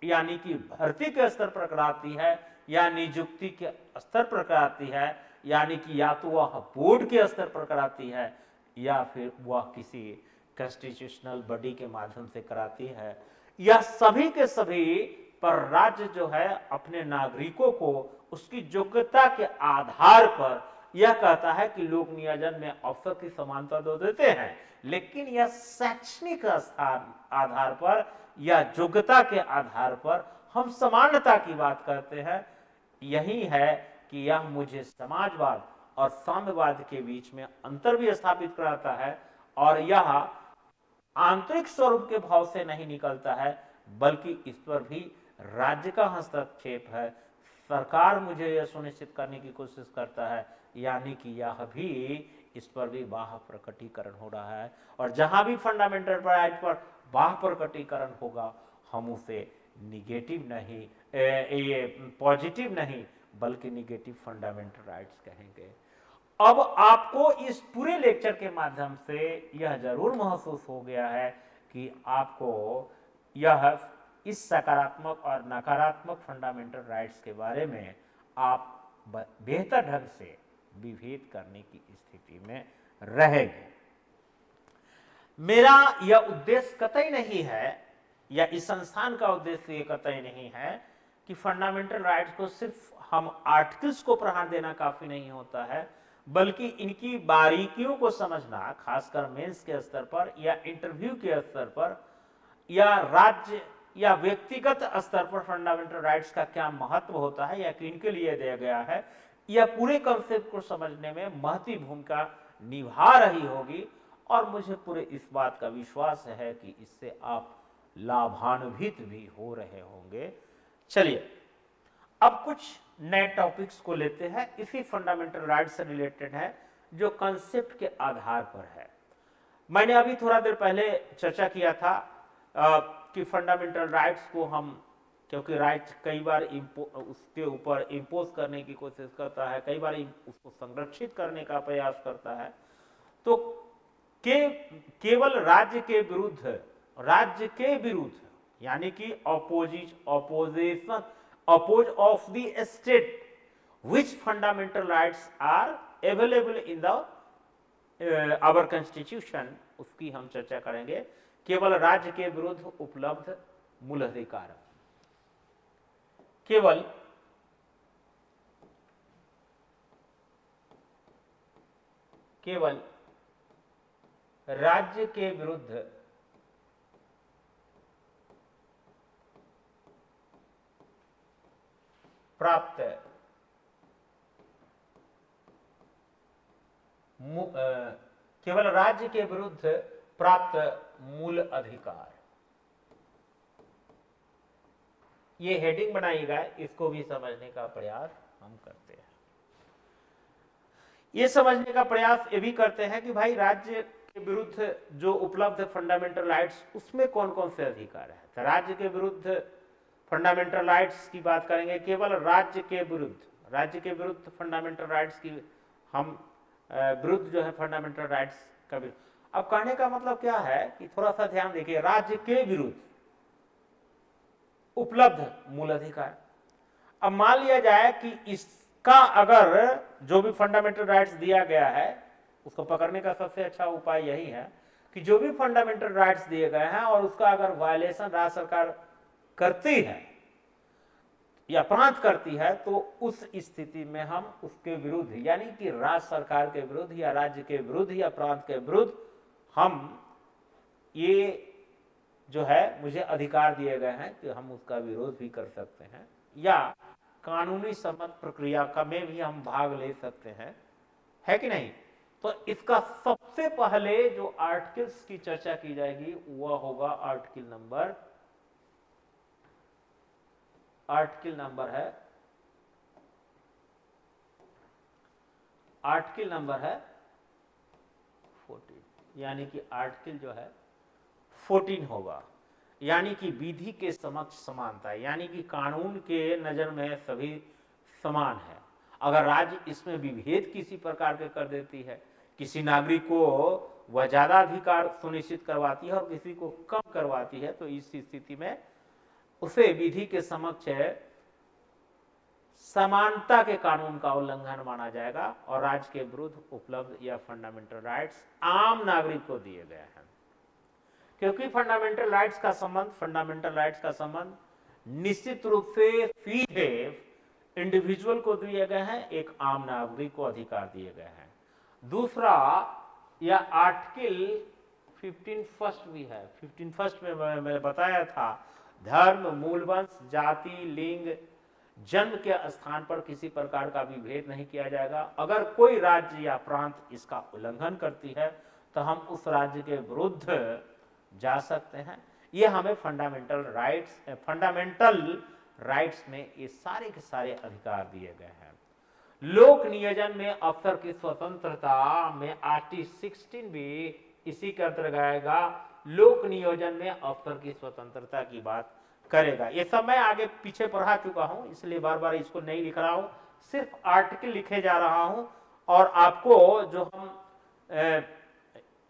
S2: यानी कि भर्ती के स्तर पर कराती है, या नियुक्ति के स्तर पर कराती है, यानी कि या तो वह बोर्ड के स्तर पर कराती है या फिर वह किसी कॉन्स्टिट्यूशनल बॉडी के माध्यम से कराती है, यह सभी के सभी पर राज्य जो है अपने नागरिकों को उसकी योग्यता के आधार पर यह कहता है कि लोक नियोजन में अवसर की समानता तो देते हैं, लेकिन यह शैक्षणिक आधार पर या योग्यता के आधार पर हम समानता की बात करते हैं। यही है कि यह मुझे समाजवाद और साम्यवाद के बीच में अंतर भी स्थापित कराता है, और यह आंतरिक स्वरूप के भाव से नहीं निकलता है, बल्कि इस पर भी राज्य का हस्तक्षेप है। सरकार मुझे यह सुनिश्चित करने की कोशिश करता है, यानी कि यह भी इस पर भी बाह्य प्रकटीकरण हो रहा है, और जहां भी फंडामेंटल राइट पर बाह्य प्रकटीकरण होगा हम उसे निगेटिव नहीं, ये पॉजिटिव नहीं बल्कि निगेटिव फंडामेंटल राइट्स कहेंगे। अब आपको इस पूरे लेक्चर के माध्यम से यह जरूर महसूस हो गया है कि आपको यह इस सकारात्मक और नकारात्मक फंडामेंटल राइट्स के बारे में आप बेहतर ढंग से विभेद करने की स्थिति में रहेंगे। मेरा यह उद्देश्य कतई नहीं है, या इस संस्थान का उद्देश्य ये कतई नहीं है कि फंडामेंटल राइट्स को सिर्फ हम आर्टिकल्स को प्रहार देना काफी नहीं होता है, बल्कि इनकी बारीकियों को समझना, खासकर मेंस के स्तर पर या इंटरव्यू के स्तर पर या राज्य या व्यक्तिगत स्तर पर फंडामेंटल राइट्स का क्या महत्व होता है या किनके लिए दिया गया है, यह पूरे कंसेप्ट को समझने में महती भूमिका निभा रही होगी, और मुझे पूरे इस बात का विश्वास है कि इससे आप लाभान्वित भी हो रहे होंगे। चलिए अब कुछ नए टॉपिक्स को लेते हैं, इसी फंडामेंटल राइट्स से रिलेटेड है, जो कंसेप्ट के आधार पर है। मैंने अभी थोड़ा देर पहले चर्चा किया था कि फंडामेंटल राइट्स को हम, क्योंकि राइट्स कई बार उसके ऊपर इम्पोज करने की कोशिश करता है, कई बार उसको संरक्षित करने का प्रयास करता है, तो केवल राज्य के विरुद्ध यानी कि oppose of the state which fundamental rights are available in the our constitution, उसकी हम चर्चा करेंगे। केवल राज्य के विरुद्ध उपलब्ध मूल अधिकार, केवल राज्य के विरुद्ध प्राप्त केवल राज्य के विरुद्ध प्राप्त मूल अधिकार, ये हेडिंग बनाइएगा, इसको भी समझने का प्रयास हम करते हैं। ये समझने का प्रयास ये भी करते हैं कि भाई राज्य के विरुद्ध जो उपलब्ध फंडामेंटल राइट्स, उसमें कौन कौन से अधिकार है। तो राज्य के विरुद्ध फंडामेंटल राइट्स की बात करेंगे, केवल राज्य के विरुद्ध फंडामेंटल राइट्स की हम विरुद्ध जो है फंडामेंटल राइट्स का विरुद्ध। अब कहने का मतलब क्या है कि थोड़ा सा ध्यान देखिए, राज्य के विरुद्ध उपलब्ध मूल अधिकार। अब मान लिया जाए कि इसका अगर जो भी फंडामेंटल राइट्स दिया गया है, उसको पकड़ने का सबसे अच्छा उपाय यही है कि जो भी फंडामेंटल राइट्स दिए गए हैं और उसका अगर वायलेशन राज्य सरकार करती है या प्रांत करती है, तो उस स्थिति में हम उसके विरुद्ध यानी कि राज्य सरकार के विरुद्ध या राज्य के विरुद्ध या प्रांत के विरुद्ध हम ये जो है मुझे अधिकार दिए गए हैं कि हम उसका विरोध भी कर सकते हैं, या कानूनी सम्मत प्रक्रिया का में भी हम भाग ले सकते हैं, है कि नहीं। तो इसका सबसे पहले जो आर्टिकल्स की चर्चा की जाएगी वह होगा आर्टिकल नंबर है 14, यानी कि आर्टिकल जो है 14 होगा, यानी कि विधि के समक्ष समानता, यानी कि कानून के नजर में सभी समान है। अगर राज्य इसमें विभेद किसी प्रकार के कर देती है, किसी नागरिक को वह ज्यादा अधिकार सुनिश्चित करवाती है और किसी को कम करवाती है, तो इस स्थिति में उसे विधि के समक्ष समानता के कानून का उल्लंघन माना जाएगा और राज्य के विरुद्ध उपलब्ध यह फंडामेंटल राइट्स आम नागरिक को दिए गए हैं। क्योंकि फंडामेंटल राइट्स का संबंध निश्चित रूप से सीधे इंडिविजुअल को दिए गए हैं, एक आम नागरिक को अधिकार दिए गए हैं। दूसरा, यह आर्टिकल 15 फर्स्ट भी है। 15 फर्स्ट में मैंने बताया था, धर्म, मूलवंश, जाति, लिंग, जन्म के स्थान पर किसी प्रकार का भी भेद नहीं किया जाएगा। अगर कोई राज्य या प्रांत इसका उल्लंघन करती है तो हम उस राज्य के विरुद्ध जा सकते हैं। ये हमें फंडामेंटल राइट्स में ये सारे के सारे अधिकार दिए गए हैं। लोक नियोजन में अफसर की स्वतंत्रता में आर्टिकल 16 भी इसी के अंतर्गत आएगा। लोक नियोजन में अफसर की स्वतंत्रता की बात करेगा। ये सब मैं आगे पीछे पढ़ा चुका हूं, इसलिए बार बार इसको नहीं लिख रहा हूं, सिर्फ आर्टिकल लिखे जा रहा हूं। और आपको जो हम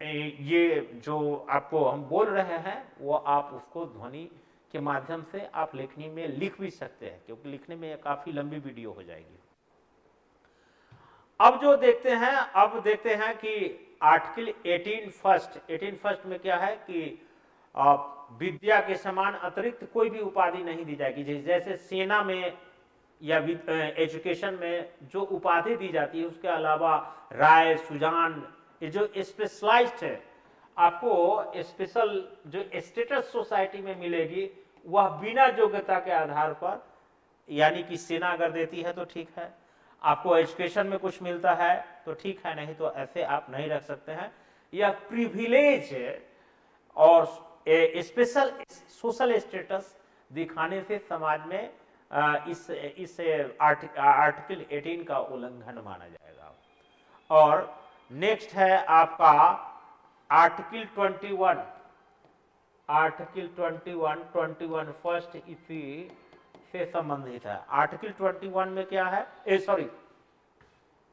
S2: ये जो आपको हम बोल रहे हैं वो आप उसको ध्वनि के माध्यम से आप लिखने में लिख भी सकते हैं, क्योंकि लिखने में काफी लंबी वीडियो हो जाएगी। अब जो देखते हैं कि आर्टिकल 18 फर्स्ट में क्या है कि विद्या के समान अतिरिक्त कोई भी उपाधि नहीं दी जाएगी। जैसे सेना में या एजुकेशन में जो उपाधि दी जाती है उसके अलावा राय, सुजान, ये जो स्पेशलाइज्ड है, आपको स्पेशल जो स्टेटस सोसाइटी में मिलेगी वह बिना योग्यता के आधार पर, यानी कि सेना अगर देती है तो ठीक है, आपको एजुकेशन में कुछ मिलता है तो ठीक है, नहीं तो ऐसे आप नहीं रख सकते हैं। यह प्रिविलेज और स्पेशल सोशल स्टेटस दिखाने से समाज में इस आर्टिकल 18 का उल्लंघन माना जाएगा। और नेक्स्ट है आपका आर्टिकल 21 फर्स्ट इसी से संबंधित है। आर्टिकल 21 में क्या है,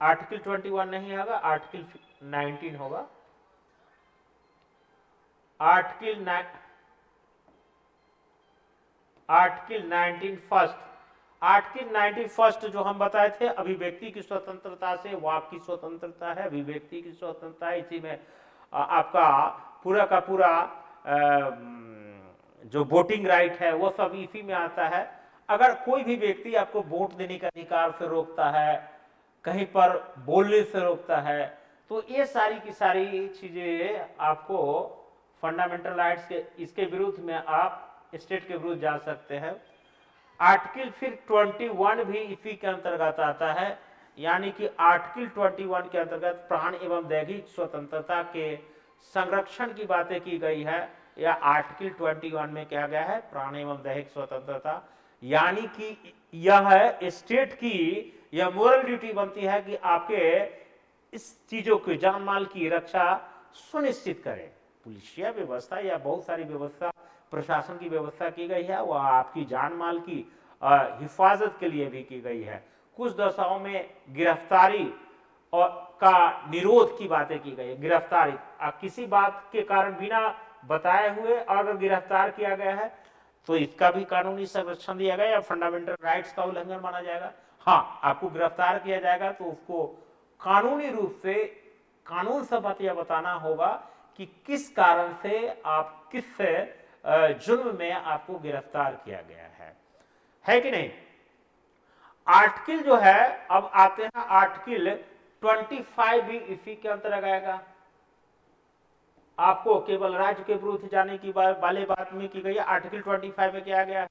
S2: आर्टिकल 21 नहीं होगा, आर्टिकल 19 होगा। आर्टिकल 19 फर्स्ट जो हम बताए थे, अभिव्यक्ति की स्वतंत्रता से वाक की स्वतंत्रता है, अभिव्यक्ति की स्वतंत्रता है। इसी में आपका पूरा का पूरा जो वोटिंग राइट है वो सब इसी में आता है। अगर कोई भी व्यक्ति आपको वोट देने का अधिकार से रोकता है, कहीं पर बोलने से रोकता है, तो ये सारी की सारी चीजें आपको फंडामेंटल राइट्स के इसके विरुद्ध में आप स्टेट के विरुद्ध जा सकते हैं। आर्टिकल फिर 21 भी इसी के अंतर्गत आता है, यानी कि आर्टिकल 21 के अंतर्गत प्राण एवं दैहिक स्वतंत्रता के संरक्षण की बातें की गई है। या आर्टिकल 21 में क्या गया है, प्राण एवं दैहिक स्वतंत्रता, यानी कि यह स्टेट की यह मोरल ड्यूटी बनती है कि आपके इस चीजों की, जान माल की रक्षा सुनिश्चित करें। पुलिसिया व्यवस्था या बहुत सारी व्यवस्था, प्रशासन की व्यवस्था की गई है, वह आपकी जान माल की हिफाजत के लिए भी की गई है। कुछ दशाओं में गिरफ्तारी और का निरोध की बातें की गई है। गिरफ्तारी किसी बात के कारण बिना बताए हुए अगर गिरफ्तार किया गया है तो इसका भी कानूनी संरक्षण दिया गया या फंडामेंटल राइट्स का उल्लंघन माना जाएगा। हाँ, आपको गिरफ्तार किया जाएगा तो उसको कानूनी रूप से कानून सबक यह बताना होगा कि किस कारण से आप किस जुर्म में आपको गिरफ्तार किया गया है कि नहीं। आर्टिकल जो है, अब आते हैं आर्टिकल 25 भी इसी के अंतर्गत आएगा। आपको केवल राज्य के विरुद्ध जाने की वाले बात में की गई है। आर्टिकल 25 में क्या गया है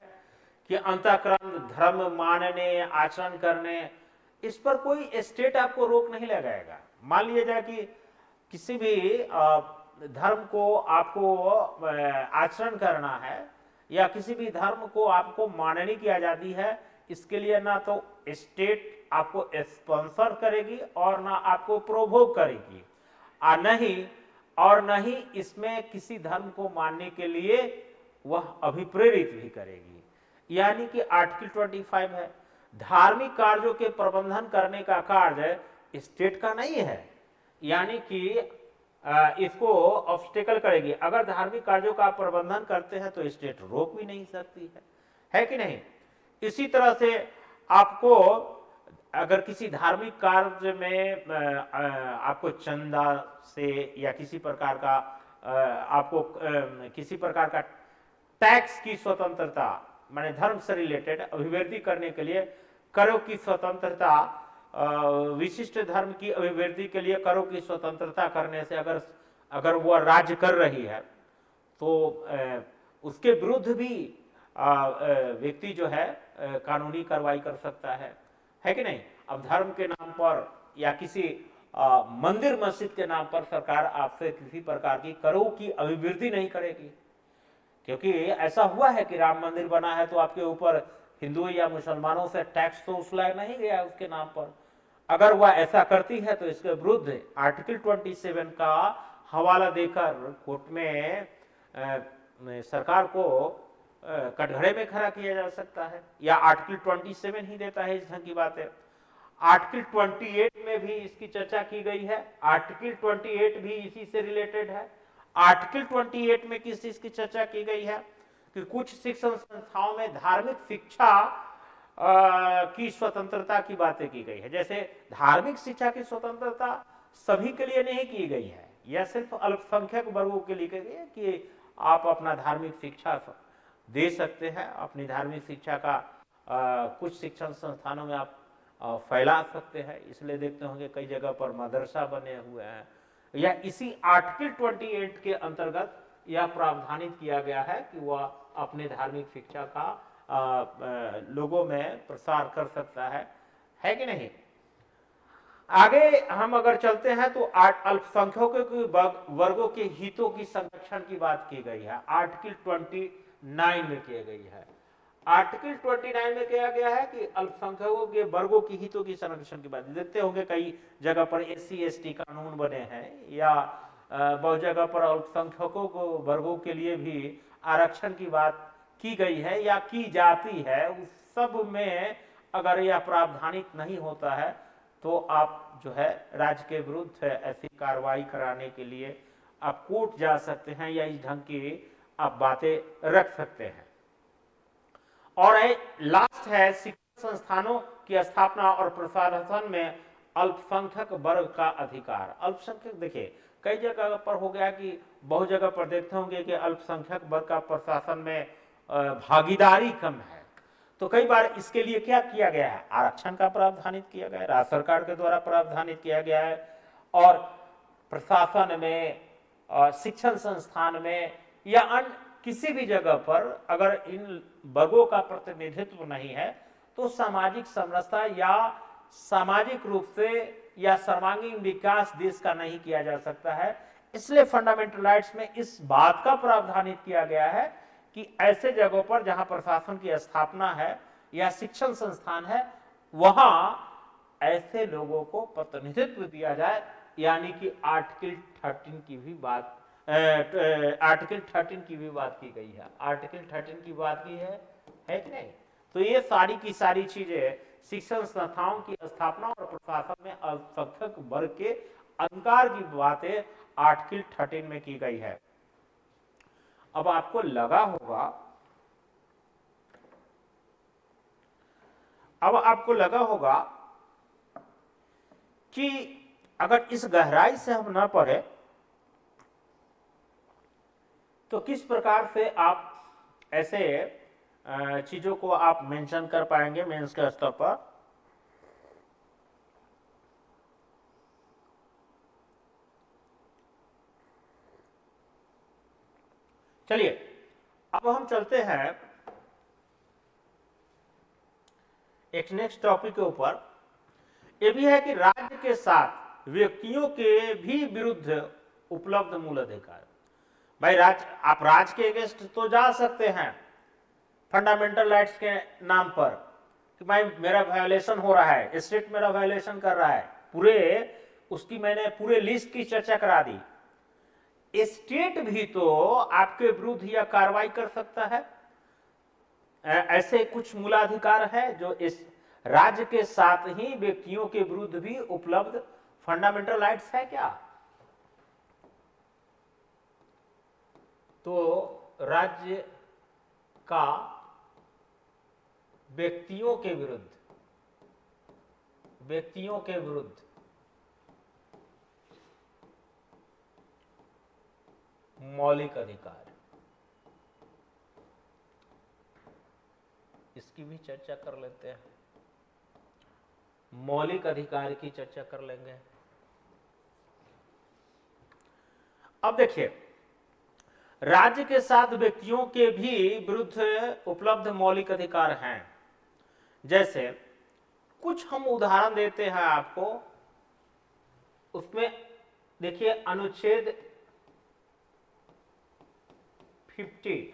S2: कि अंतःकरण, धर्म मानने, आचरण करने, इस पर कोई स्टेट आपको रोक नहीं लगाएगा। मान लिया जाए कि किसी भी धर्म को आपको आचरण करना है या किसी भी धर्म को आपको मानने की आजादी है, इसके लिए ना तो स्टेट आपको स्पॉन्सर करेगी और ना आपको प्रोवोक करेगी, और नहीं इसमें किसी धर्म को मानने के लिए वह अभिप्रेरित भी करेगी। यानी कि आर्टिकल 25 है, धार्मिक कार्यों के प्रबंधन करने का कार्य स्टेट का नहीं है। यानी कि इसको ऑब्स्टेकल करेगी। अगर धार्मिक कार्यों का आप प्रबंधन करते हैं तो स्टेट रोक भी नहीं सकती है कि नहीं। इसी तरह से आपको अगर किसी धार्मिक कार्य में आपको चंदा से या किसी प्रकार का आपको किसी प्रकार का टैक्स की स्वतंत्रता, माने धर्म से रिलेटेड अभिवृद्धि करने के लिए करों की स्वतंत्रता, विशिष्ट धर्म की अभिवृद्धि के लिए करों की स्वतंत्रता करने से अगर वह राज्य कर रही है तो उसके विरुद्ध भी व्यक्ति जो है कानूनी कार्रवाई कर सकता है कि नहीं। अब धर्म के नाम पर या किसी मंदिर मस्जिद के नाम पर सरकार आपसे किसी प्रकार की करों की अभिवृद्धि नहीं करेगी, क्योंकि ऐसा हुआ है कि राम मंदिर बना है तो आपके ऊपर हिंदू या मुसलमानों से टैक्स तो वसूला नहीं गया उसके नाम पर। अगर वह ऐसा करती है तो इसके विरुद्ध आर्टिकल 27 का हवाला देकर कोर्ट में सरकार को कटघरे में खड़ा किया जा सकता है, या आर्टिकल 27 ही देता है इस ढंग की बात है। आर्टिकल 28 में भी इसकी चर्चा की गई है, आर्टिकल 28 भी इसी से रिलेटेड है। आर्टिकल 28 में किस चीज की चर्चा की गई है कि कुछ शिक्षण संस्थाओं में धार्मिक शिक्षा की स्वतंत्रता की बातें की गई है। जैसे धार्मिक शिक्षा की स्वतंत्रता सभी के लिए नहीं की गई है, यह सिर्फ अल्पसंख्यक वर्गों के लिए की गई है कि आप अपना धार्मिक शिक्षा दे सकते हैं, अपनी धार्मिक शिक्षा का कुछ शिक्षण संस्थानों में आप फैला सकते हैं। इसलिए देखते होंगे कई जगह पर मदरसा बने हुए हैं, या इसी आर्टिकल 28 के अंतर्गत यह प्रावधानित किया गया है कि वह अपने धार्मिक शिक्षा का लोगों में प्रसार कर सकता है कि नहीं। आगे हम अगर चलते हैं तो अल्पसंख्यकों के वर्गों के हितों की संरक्षण की बात की गई है, आर्टिकल 29 में की गई है। आर्टिकल 29 में किया गया है कि अल्पसंख्यकों के वर्गों की हितों की संरक्षण की बात। देखते होंगे कई जगह पर SC/ST कानून बने हैं, या बहुत जगह पर अल्पसंख्यकों को वर्गों के लिए भी आरक्षण की बात की गई है या की जाती है। उस सब में अगर यह प्रावधानित नहीं होता है तो आप जो है राज्य के विरुद्ध ऐसी कार्रवाई कराने के लिए आप कोर्ट जा सकते हैं, या इस ढंग की आप बातें रख सकते हैं। और लास्ट है शिक्षण संस्थानों की स्थापना और प्रशासन में अल्पसंख्यक वर्ग का अधिकार। अल्पसंख्यक देखिए कई जगह पर हो गया कि बहुत जगह पर देखते होंगे कि अल्पसंख्यक वर्ग का प्रशासन में भागीदारी कम है, तो कई बार इसके लिए क्या किया गया है, आरक्षण का प्रावधानित किया गया है, राज्य सरकार के द्वारा प्रावधानित किया गया है। और प्रशासन में, शिक्षण संस्थान में या अन्य किसी भी जगह पर अगर इन वर्गों का प्रतिनिधित्व नहीं है तो सामाजिक समरसता या सामाजिक रूप से या सर्वांगीण विकास देश का नहीं किया जा सकता है। इसलिए फंडामेंटल राइट्स में इस बात का प्रावधानित किया गया है कि ऐसे जगहों पर जहां प्रशासन की स्थापना है या शिक्षण संस्थान है वहां ऐसे लोगों को प्रतिनिधित्व दिया जाए, यानी कि आर्टिकल 13 की भी बात की गई है। आर्टिकल 13 की बात की है कि नहीं। तो ये सारी की सारी चीजें शिक्षण संस्थाओं की स्थापना और प्रशासन में अल्पसंख्यक वर्ग के अधिकार की बातें आर्टिकल 13 में की गई है। अब आपको लगा होगा कि अगर इस गहराई से हम ना पढ़े तो किस प्रकार से आप ऐसे चीजों को आप मेंशन कर पाएंगे मेंस के स्तर पर। चलिए अब हम चलते हैं एक नेक्स्ट टॉपिक के ऊपर। यह भी है कि राज्य के साथ व्यक्तियों के भी विरुद्ध उपलब्ध मूल अधिकार। भाई आप राज्य के अगेंस्ट तो जा सकते हैं फंडामेंटल राइट्स के नाम पर कि भाई मेरा वायोलेशन हो रहा है, स्टेट मेरा वायोलेशन कर रहा है, मैंने पूरे लिस्ट की चर्चा करा दी। स्टेट भी तो आपके विरुद्ध यह कार्रवाई कर सकता है। ऐसे कुछ मूलाधिकार है जो इस राज्य के साथ ही व्यक्तियों के विरुद्ध भी उपलब्ध फंडामेंटल राइट्स है क्या? तो राज्य का व्यक्तियों के विरुद्ध मौलिक अधिकार, इसकी भी चर्चा कर लेते हैं। मौलिक अधिकार की चर्चा कर लेंगे। अब देखिए, राज्य के साथ व्यक्तियों के भी विरुद्ध उपलब्ध मौलिक अधिकार हैं। जैसे कुछ हम उदाहरण देते हैं आपको, उसमें देखिए अनुच्छेद 50,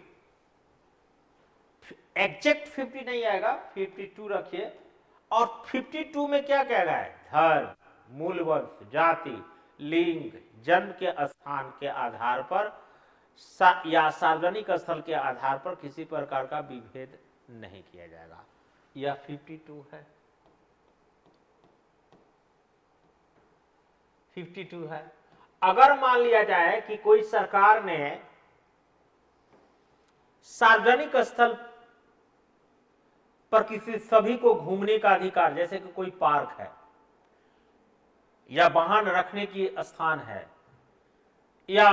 S2: एग्जैक्ट 50 नहीं आएगा, 52 रखिए। और 52 में क्या कह रहा है? धर्म, मूल वंश, जाति, लिंग, जन्म के स्थान के आधार पर या सार्वजनिक स्थल के आधार पर किसी प्रकार का विभेद नहीं किया जाएगा। यह 52 है, 52 है। अगर मान लिया जाए कि कोई सरकार ने सार्वजनिक स्थल पर किसी सभी को घूमने का अधिकार, जैसे कि कोई पार्क है या वाहन रखने की स्थान है या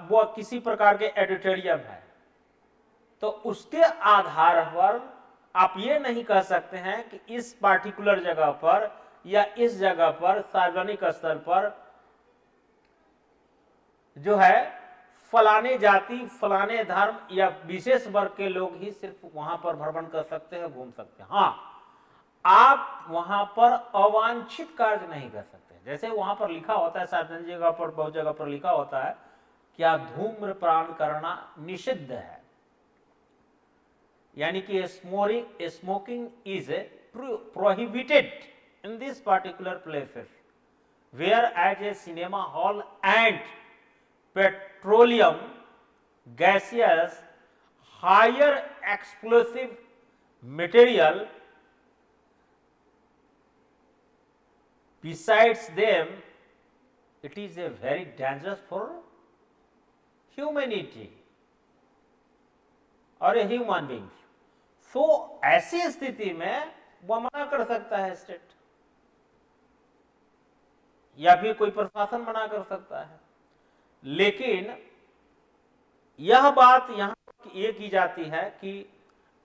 S2: वो किसी प्रकार के ऑडिटोरियम है, तो उसके आधार पर आप ये नहीं कह सकते हैं कि इस पार्टिकुलर जगह पर या इस जगह पर सार्वजनिक स्तर पर जो है फलाने जाति, फलाने धर्म या विशेष वर्ग के लोग ही सिर्फ वहां पर भ्रमण कर सकते हैं, घूम सकते हैं। हाँ, आप वहां पर अवांछित कार्य नहीं कर सकते। जैसे वहां पर लिखा होता है, सार्वजनिक जगह पर, बहुत जगह पर लिखा होता है क्या धूम्रपान करना निषिद्ध है, यानी कि smoking is prohibited in this particular places whereas a cinema hall and petroleum, gaseous, higher explosive material besides them, it is a very dangerous for humanity और a human beings. So ऐसी स्थिति में वो मना कर सकता है state, या फिर कोई प्रशासन मना कर सकता है। लेकिन यह बात यहां ये की जाती है कि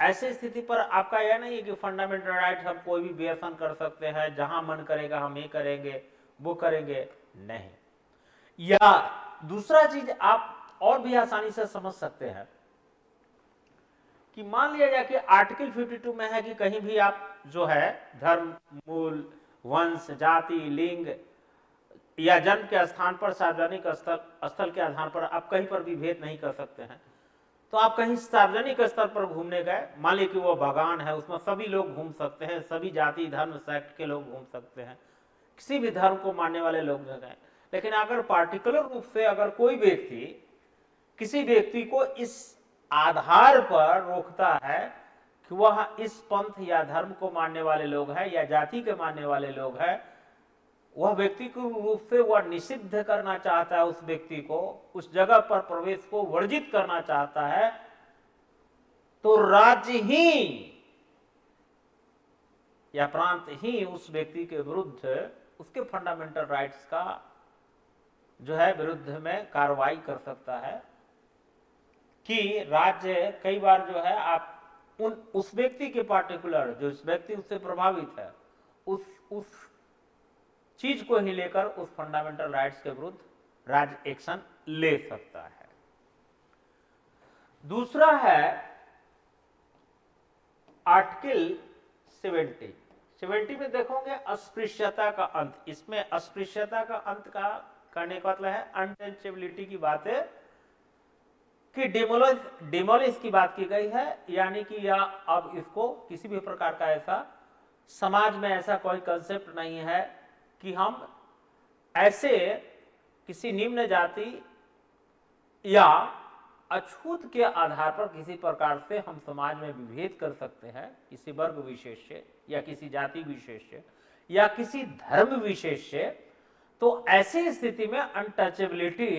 S2: ऐसी स्थिति पर आपका यह नहीं है कि फंडामेंटल राइट हम कोई भी व्यसन कर सकते हैं, जहां मन करेगा हम ये करेंगे वो करेंगे, नहीं। या दूसरा चीज आप और भी आसानी से समझ सकते हैं कि मान लिया जाए कि आर्टिकल 52 में है कि कहीं भी आप जो है धर्म, मूल वंश, जाति, लिंग या जन्म के स्थान पर सार्वजनिक स्थल के आधार पर आप कहीं पर भी भेद नहीं कर सकते हैं। तो आप कहीं सार्वजनिक स्तर पर घूमने गए, मान लीजिए कि वो बागान है, उसमें सभी लोग घूम सकते हैं, सभी जाति धर्म सेक्ट के लोग घूम सकते हैं, किसी भी धर्म को मानने वाले लोग गए। लेकिन अगर पार्टिकुलर रूप से अगर कोई व्यक्ति किसी व्यक्ति को इस आधार पर रोकता है कि वह इस पंथ या धर्म को मानने वाले लोग हैं या जाति के मानने वाले लोग हैं, वह व्यक्ति को रूप से वह निषिद्ध करना चाहता है, उस व्यक्ति को उस जगह पर प्रवेश को वर्जित करना चाहता है, तो राज्य ही या प्रांत ही उस व्यक्ति के विरुद्ध उसके फंडामेंटल राइट्स का जो है विरुद्ध में कार्रवाई कर सकता है। कि राज्य कई बार जो है आप उस व्यक्ति के पार्टिकुलर जो इस व्यक्ति उससे प्रभावित है उस चीज को ही लेकर उस फंडामेंटल राइट्स के विरुद्ध राज्य एक्शन ले सकता है। दूसरा है आर्टिकल 70 में देखोगे अस्पृश्यता का अंत। इसमें अस्पृश्यता का अंत का करने का मतलब है अनटचेबिलिटी की बात है कि डिमोलिश की बात की गई है, यानी कि या अब इसको किसी भी प्रकार का ऐसा समाज में ऐसा कोई कंसेप्ट नहीं है कि हम ऐसे किसी निम्न जाति या अछूत के आधार पर किसी प्रकार से हम समाज में विभेद कर सकते हैं, किसी वर्ग विशेष से या किसी जाति विशेष से या किसी धर्म विशेष से। तो ऐसी स्थिति में अनटचेबिलिटी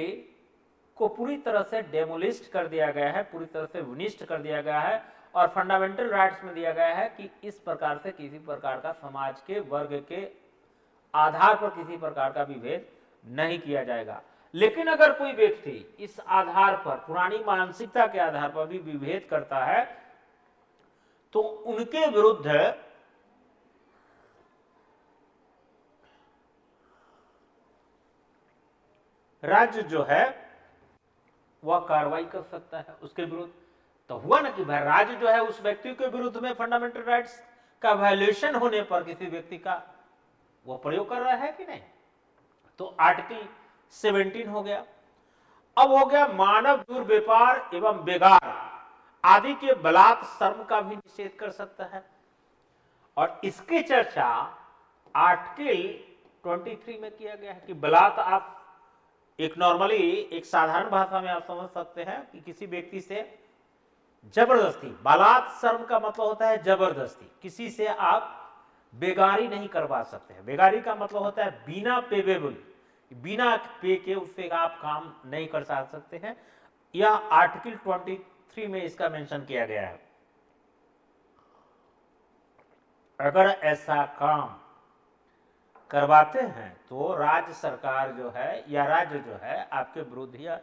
S2: को पूरी तरह से डेमोलिस्ट कर दिया गया है, पूरी तरह से विनिष्ट कर दिया गया है और फंडामेंटल राइट्स में दिया गया है कि इस प्रकार से किसी प्रकार का समाज के वर्ग के आधार पर किसी प्रकार का विभेद नहीं किया जाएगा। लेकिन अगर कोई व्यक्ति इस आधार पर, पुरानी मानसिकता के आधार पर भी विभेद करता है तो उनके विरुद्ध राज्य जो है वह कार्रवाई कर सकता है उसके विरुद्ध। तो हुआ ना कि भाई राज्य जो है उस व्यक्ति के विरुद्ध में फंडामेंटल राइट्स का वायलेशन होने पर किसी व्यक्ति का वो प्रयोग कर रहा है कि नहीं। तो आर्टिकल 17 हो गया। अब हो गया मानव दुर्व्यापार एवं बेगार आदि के बलात् श्रम का भी निषेध कर सकता है और इसकी चर्चा आर्टिकल 23 में किया गया है कि बलात्, आप एक नॉर्मली एक साधारण भाषा में आप समझ सकते हैं कि किसी व्यक्ति से जबरदस्ती, बलात् श्रम का मतलब होता है जबरदस्ती, किसी से आप बेगारी नहीं करवा सकते हैं। बेगारी का मतलब होता है बिना पेबेबल, बिना पे के उससे आप काम नहीं कर सकते हैं। यह आर्टिकल 23 में इसका मेंशन किया गया है। अगर ऐसा काम करवाते हैं तो राज्य सरकार जो है या राज्य जो है आपके विरुद्ध या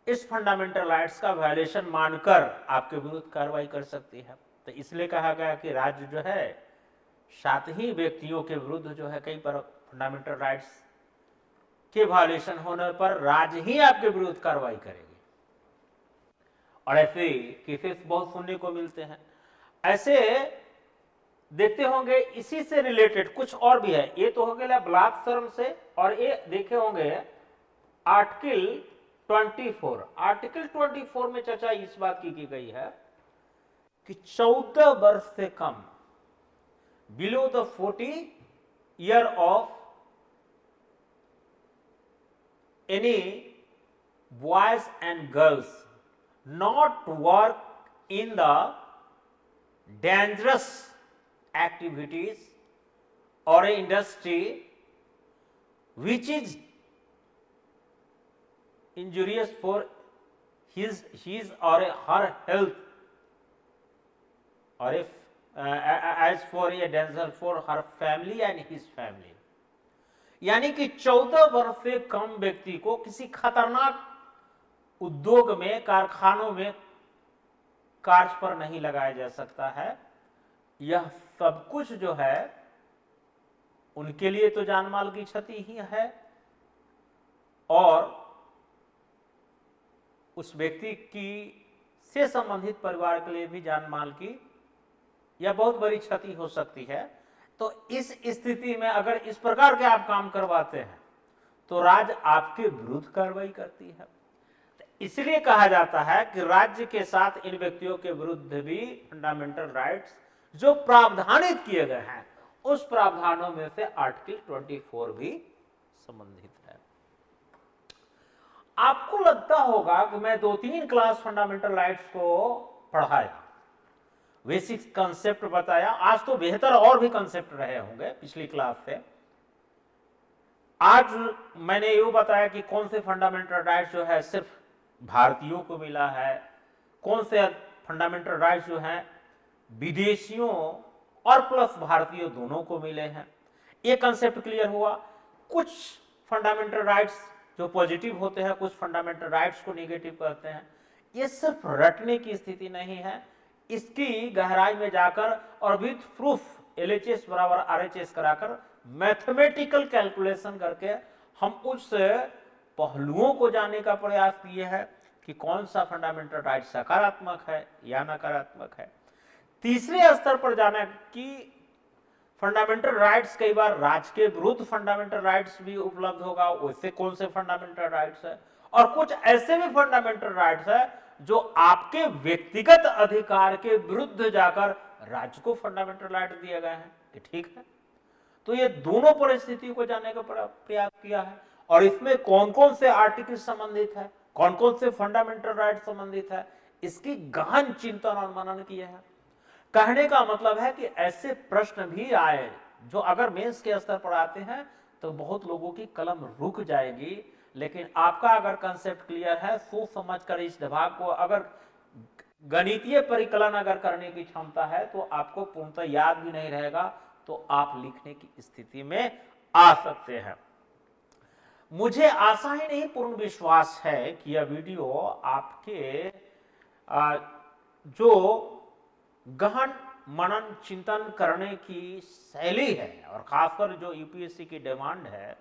S2: इस फंडामेंटल राइट्स का वायलेशन मानकर आपके विरुद्ध कार्रवाई कर सकती है। तो इसलिए कहा गया कि राज्य जो है साथ ही व्यक्तियों के विरुद्ध जो है कई पर फंडामेंटल राइट्स के वायलेशन होने पर राज्य ही आपके विरुद्ध कार्रवाई करेगी। और ऐसे केसेस बहुत सुनने को मिलते हैं। ऐसे देखते होंगे इसी से रिलेटेड कुछ और भी है। ये तो हो गया बलात्कार से, और ये देखे होंगे आर्टिकल 24। आर्टिकल 24 में चर्चा इस बात की गई है कि 14 वर्ष से कम, below the 40 year of any boys and girls not work in the dangerous activities or a industry which is injurious for his or her health or if as for a danger for her family and his family। यानी कि 14 वर्ष से कम व्यक्ति को किसी खतरनाक उद्योग में, कारखानों में कार्य पर नहीं लगाया जा सकता है। यह सब कुछ जो है उनके लिए तो जान माल की क्षति ही है और उस व्यक्ति की से संबंधित परिवार के लिए भी जान माल की यह बहुत बड़ी क्षति हो सकती है। तो इस स्थिति में अगर इस प्रकार के आप काम करवाते हैं तो राज्य आपके विरुद्ध कार्रवाई करती है। इसलिए कहा जाता है कि राज्य के साथ इन व्यक्तियों के विरुद्ध भी फंडामेंटल राइट्स जो प्रावधानित किए गए हैं उस प्रावधानों में से आर्टिकल 24 भी संबंधित है। आपको लगता होगा कि मैं 2-3 क्लास फंडामेंटल राइट्स को पढ़ाया, बेसिक कंसेप्ट बताया। आज तो बेहतर और भी कंसेप्ट रहे होंगे पिछली क्लास से। आज मैंने ये बताया कि कौन से फंडामेंटल राइट्स जो है सिर्फ भारतीयों को मिला है, कौन से फंडामेंटल राइट्स जो है विदेशियों और प्लस भारतीय दोनों को मिले हैं। ये कंसेप्ट क्लियर हुआ। कुछ फंडामेंटल राइट्स जो पॉजिटिव होते हैं, कुछ फंडामेंटल राइट्स को नेगेटिव करते हैं। ये सिर्फ रटने की स्थिति नहीं है, इसकी गहराई में जाकर और विथ प्रूफ LHS बराबर RHS कराकर मैथमेटिकल कैलकुलेशन करके हम उस पहलुओं को जानने का प्रयास किए हैं कि कौन सा फंडामेंटल राइट सकारात्मक है या नकारात्मक है। तीसरे स्तर पर जाना कि फंडामेंटल राइट्स कई बार राज्य के विरुद्ध फंडामेंटल राइट्स भी उपलब्ध होगा, वैसे कौन से फंडामेंटल राइट्स है। और कुछ ऐसे भी फंडामेंटल राइट्स है जो आपके व्यक्तिगत अधिकार के विरुद्ध जाकर राज्य को फंडामेंटल राइट दिए गए हैं कि ठीक है। तो ये दोनों परिस्थितियों को जानने का प्रयास किया है और इसमें कौन कौन से आर्टिकल संबंधित है, कौन कौन से फंडामेंटल राइट संबंधित है, इसकी गहन चिंतन और मनन किया है। कहने का मतलब है कि ऐसे प्रश्न भी आए जो अगर मेंस के स्तर पर आते हैं तो बहुत लोगों की कलम रुक जाएगी, लेकिन आपका अगर कंसेप्ट क्लियर है, सोच समझकर इस विभाग को अगर गणितीय परिकलन अगर करने की क्षमता है तो आपको पूर्णतः याद भी नहीं रहेगा, तो आप लिखने की स्थिति में आ सकते हैं। मुझे आशा ही नहीं पूर्ण विश्वास है कि यह वीडियो आपके जो गहन मनन चिंतन करने की शैली है और खासकर जो यूपीएससी की डिमांड है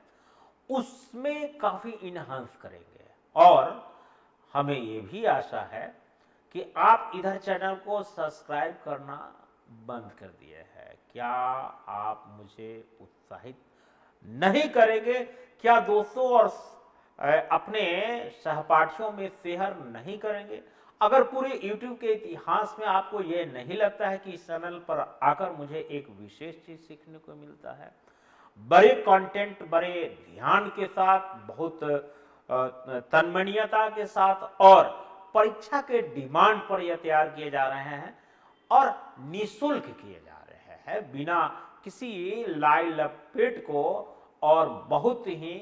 S2: उसमें काफी इनहांस करेंगे। और हमें ये भी आशा है कि आप इधर चैनल को सब्सक्राइब करना बंद कर दिए हैं। क्या आप मुझे उत्साहित नहीं करेंगे? क्या दोस्तों और अपने सहपाठियों में शेयर नहीं करेंगे? अगर पूरे YouTube के इतिहास में आपको ये नहीं लगता है कि इस चैनल पर आकर मुझे एक विशेष चीज सीखने को मिलता है, बड़े कंटेंट बड़े ध्यान के साथ, बहुत तन्मयता के साथ और परीक्षा के डिमांड पर यह तैयार किए जा रहे हैं और निःशुल्क किए जा रहे हैं, बिना किसी लाई लपेट को, और बहुत ही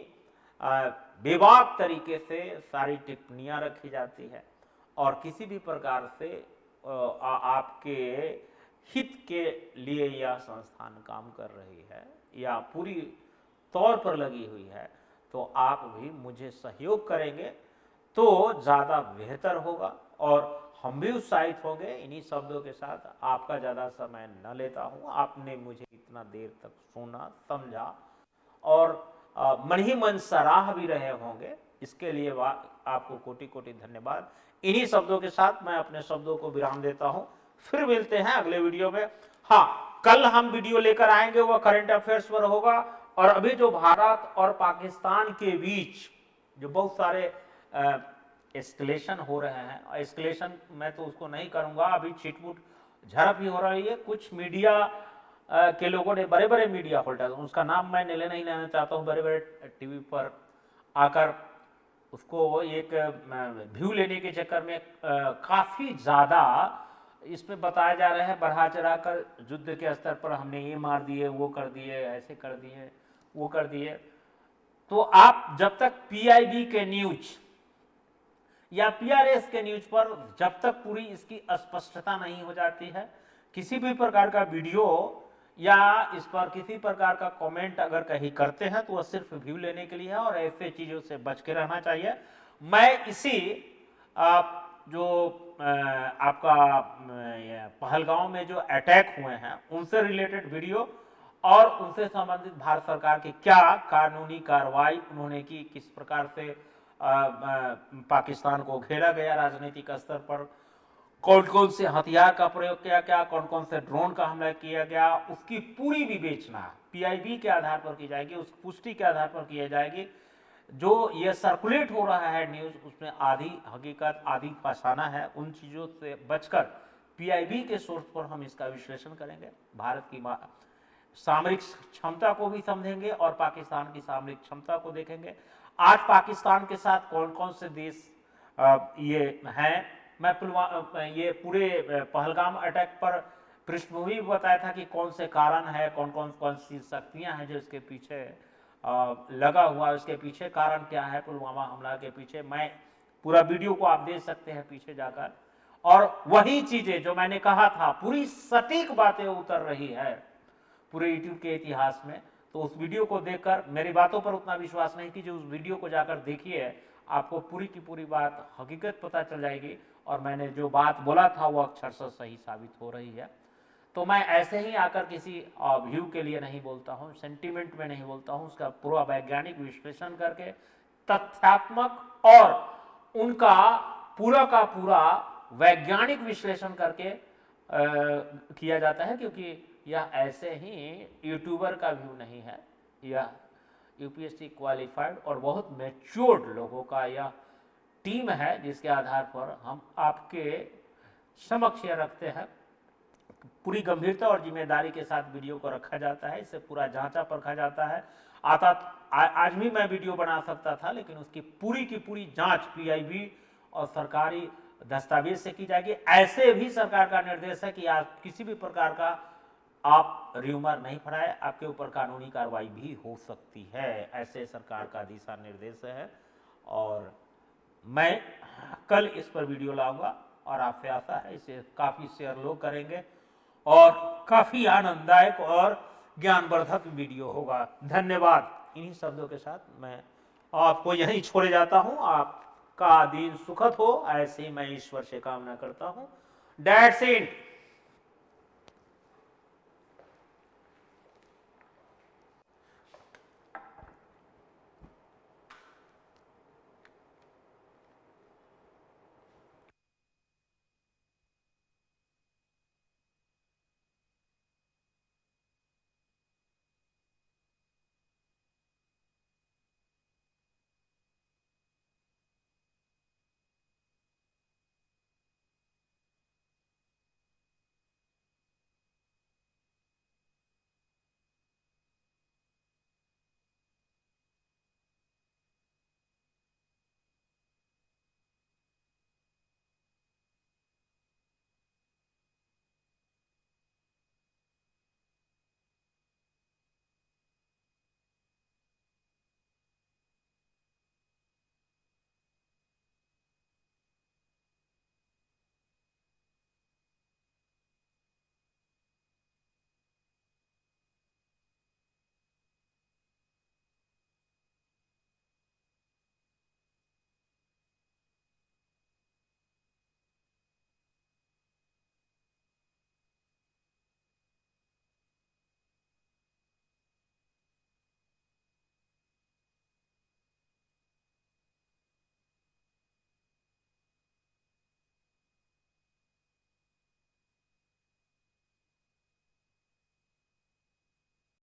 S2: बेबाक तरीके से सारी टिप्पणियां रखी जाती है और किसी भी प्रकार से आपके हित के लिए यह संस्थान काम कर रही है या पूरी तौर पर लगी हुई है, तो आप भी मुझे सहयोग करेंगे तो ज़्यादा बेहतर होगा और हम भी उत्साहित होंगे। इन्हीं शब्दों के साथ आपका ज़्यादा समय न लेता हूँ। आपने मुझे इतना देर तक सुना, समझा और मन ही मन सराह भी रहे होंगे, इसके लिए आपको कोटि कोटि धन्यवाद। इन्हीं शब्दों के साथ मैं अपने शब्दों को विराम देता हूं। फिर मिलते हैं अगले वीडियो में। हाँ, कल हम वीडियो लेकर आएंगे, वह करंट अफेयर्स पर होगा। और अभी जो भारत और पाकिस्तान के बीच जो बहुत सारे एस्केलेशन हो रहे हैं, एस्केलेशन मैं तो उसको नहीं करूंगा, अभी छिटपुट झड़प ही हो रही है। कुछ मीडिया के लोगों ने, बड़े बड़े मीडिया होल्डर, उसका नाम मैं नहीं लेना चाहता हूँ, बड़े बड़े टीवी पर आकर उसको एक व्यू लेने के चक्कर में काफ़ी ज़्यादा इसमें बताया जा रहा है, बढ़ा चढ़ा कर युद्ध के स्तर पर हमने ये मार दिए, वो कर दिए, ऐसे कर दिए, वो कर दिए। तो आप जब तक पीआईबी के न्यूज या पीआरएस के न्यूज पर जब तक पूरी इसकी स्पष्टता नहीं हो जाती है, किसी भी प्रकार का वीडियो या इस पर किसी प्रकार का कमेंट अगर कहीं करते हैं तो वह सिर्फ व्यू लेने के लिए है और ऐसे चीजों से बच के रहना चाहिए। मैं इसी जो आपका पहलगांव में जो अटैक हुए हैं उनसे रिलेटेड वीडियो और उनसे संबंधित भारत सरकार की क्या कानूनी कार्रवाई उन्होंने की, किस प्रकार से पाकिस्तान को घेरा गया राजनीतिक स्तर पर, कौन कौन से हथियार का प्रयोग किया गया, कौन कौन से ड्रोन का हमला किया गया, उसकी पूरी विवेचना पीआईबी के आधार पर की जाएगी, उस पुष्टि के आधार पर की जाएगी। जो ये सर्कुलेट हो रहा है न्यूज, उसमें आधी हकीकत आधी फसाना है। उन चीज़ों से बचकर पीआईबी के सोर्स पर हम इसका विश्लेषण करेंगे, भारत की सामरिक क्षमता को भी समझेंगे और पाकिस्तान की सामरिक क्षमता को देखेंगे। आज पाकिस्तान के साथ कौन कौन से देश ये हैं, मैं ये पूरे पहलगाम अटैक पर पृष्ठभूमि बताया था कि कौन से कारण है, कौन सी शक्तियां हैं जो इसके पीछे लगा हुआ, उसके पीछे कारण क्या है पुलवामा हमला के पीछे। मैं पूरा वीडियो को आप देख सकते हैं पीछे जाकर, और वही चीजें जो मैंने कहा था पूरी सटीक बातें उतर रही है पूरे यूट्यूब के इतिहास में। तो उस वीडियो को देखकर, मेरी बातों पर उतना विश्वास नहीं कीजिए, उस वीडियो को जाकर देखिए, आपको पूरी की पूरी बात हकीकत पता चल जाएगी और मैंने जो बात बोला था वो अक्षरशः सही साबित हो रही है। तो मैं ऐसे ही आकर किसी व्यू के लिए नहीं बोलता हूँ, सेंटीमेंट में नहीं बोलता हूँ, उसका पूरा वैज्ञानिक विश्लेषण करके, तथ्यात्मक और उनका पूरा का पूरा वैज्ञानिक विश्लेषण करके किया जाता है, क्योंकि यह ऐसे ही यूट्यूबर का व्यू नहीं है, यह यूपीएससी क्वालिफाइड और बहुत मैच्योर्ड लोगों का यह टीम है जिसके आधार पर हम आपके समक्ष रखते हैं। पूरी गंभीरता और जिम्मेदारी के साथ वीडियो को रखा जाता है, इसे पूरा जांचा परखा जाता है। आज भी मैं वीडियो बना सकता था, लेकिन उसकी पूरी की पूरी जांच पीआईबी और सरकारी दस्तावेज से की जाएगी। ऐसे भी सरकार का निर्देश है कि आप किसी भी प्रकार का आप र्यूमर नहीं फैलाए, आपके ऊपर कानूनी कार्रवाई भी हो सकती है, ऐसे सरकार का दिशा निर्देश है। और मैं कल इस पर वीडियो लाऊंगा और आपसे आशा है इसे काफ़ी शेयर लोग करेंगे और काफ़ी आनंददायक और ज्ञानवर्धक वीडियो होगा। धन्यवाद। इन्हीं शब्दों के साथ मैं आपको यहीं छोड़े जाता हूं। आपका दिन सुखद हो, ऐसे मैं ईश्वर से कामना करता हूं। That's it.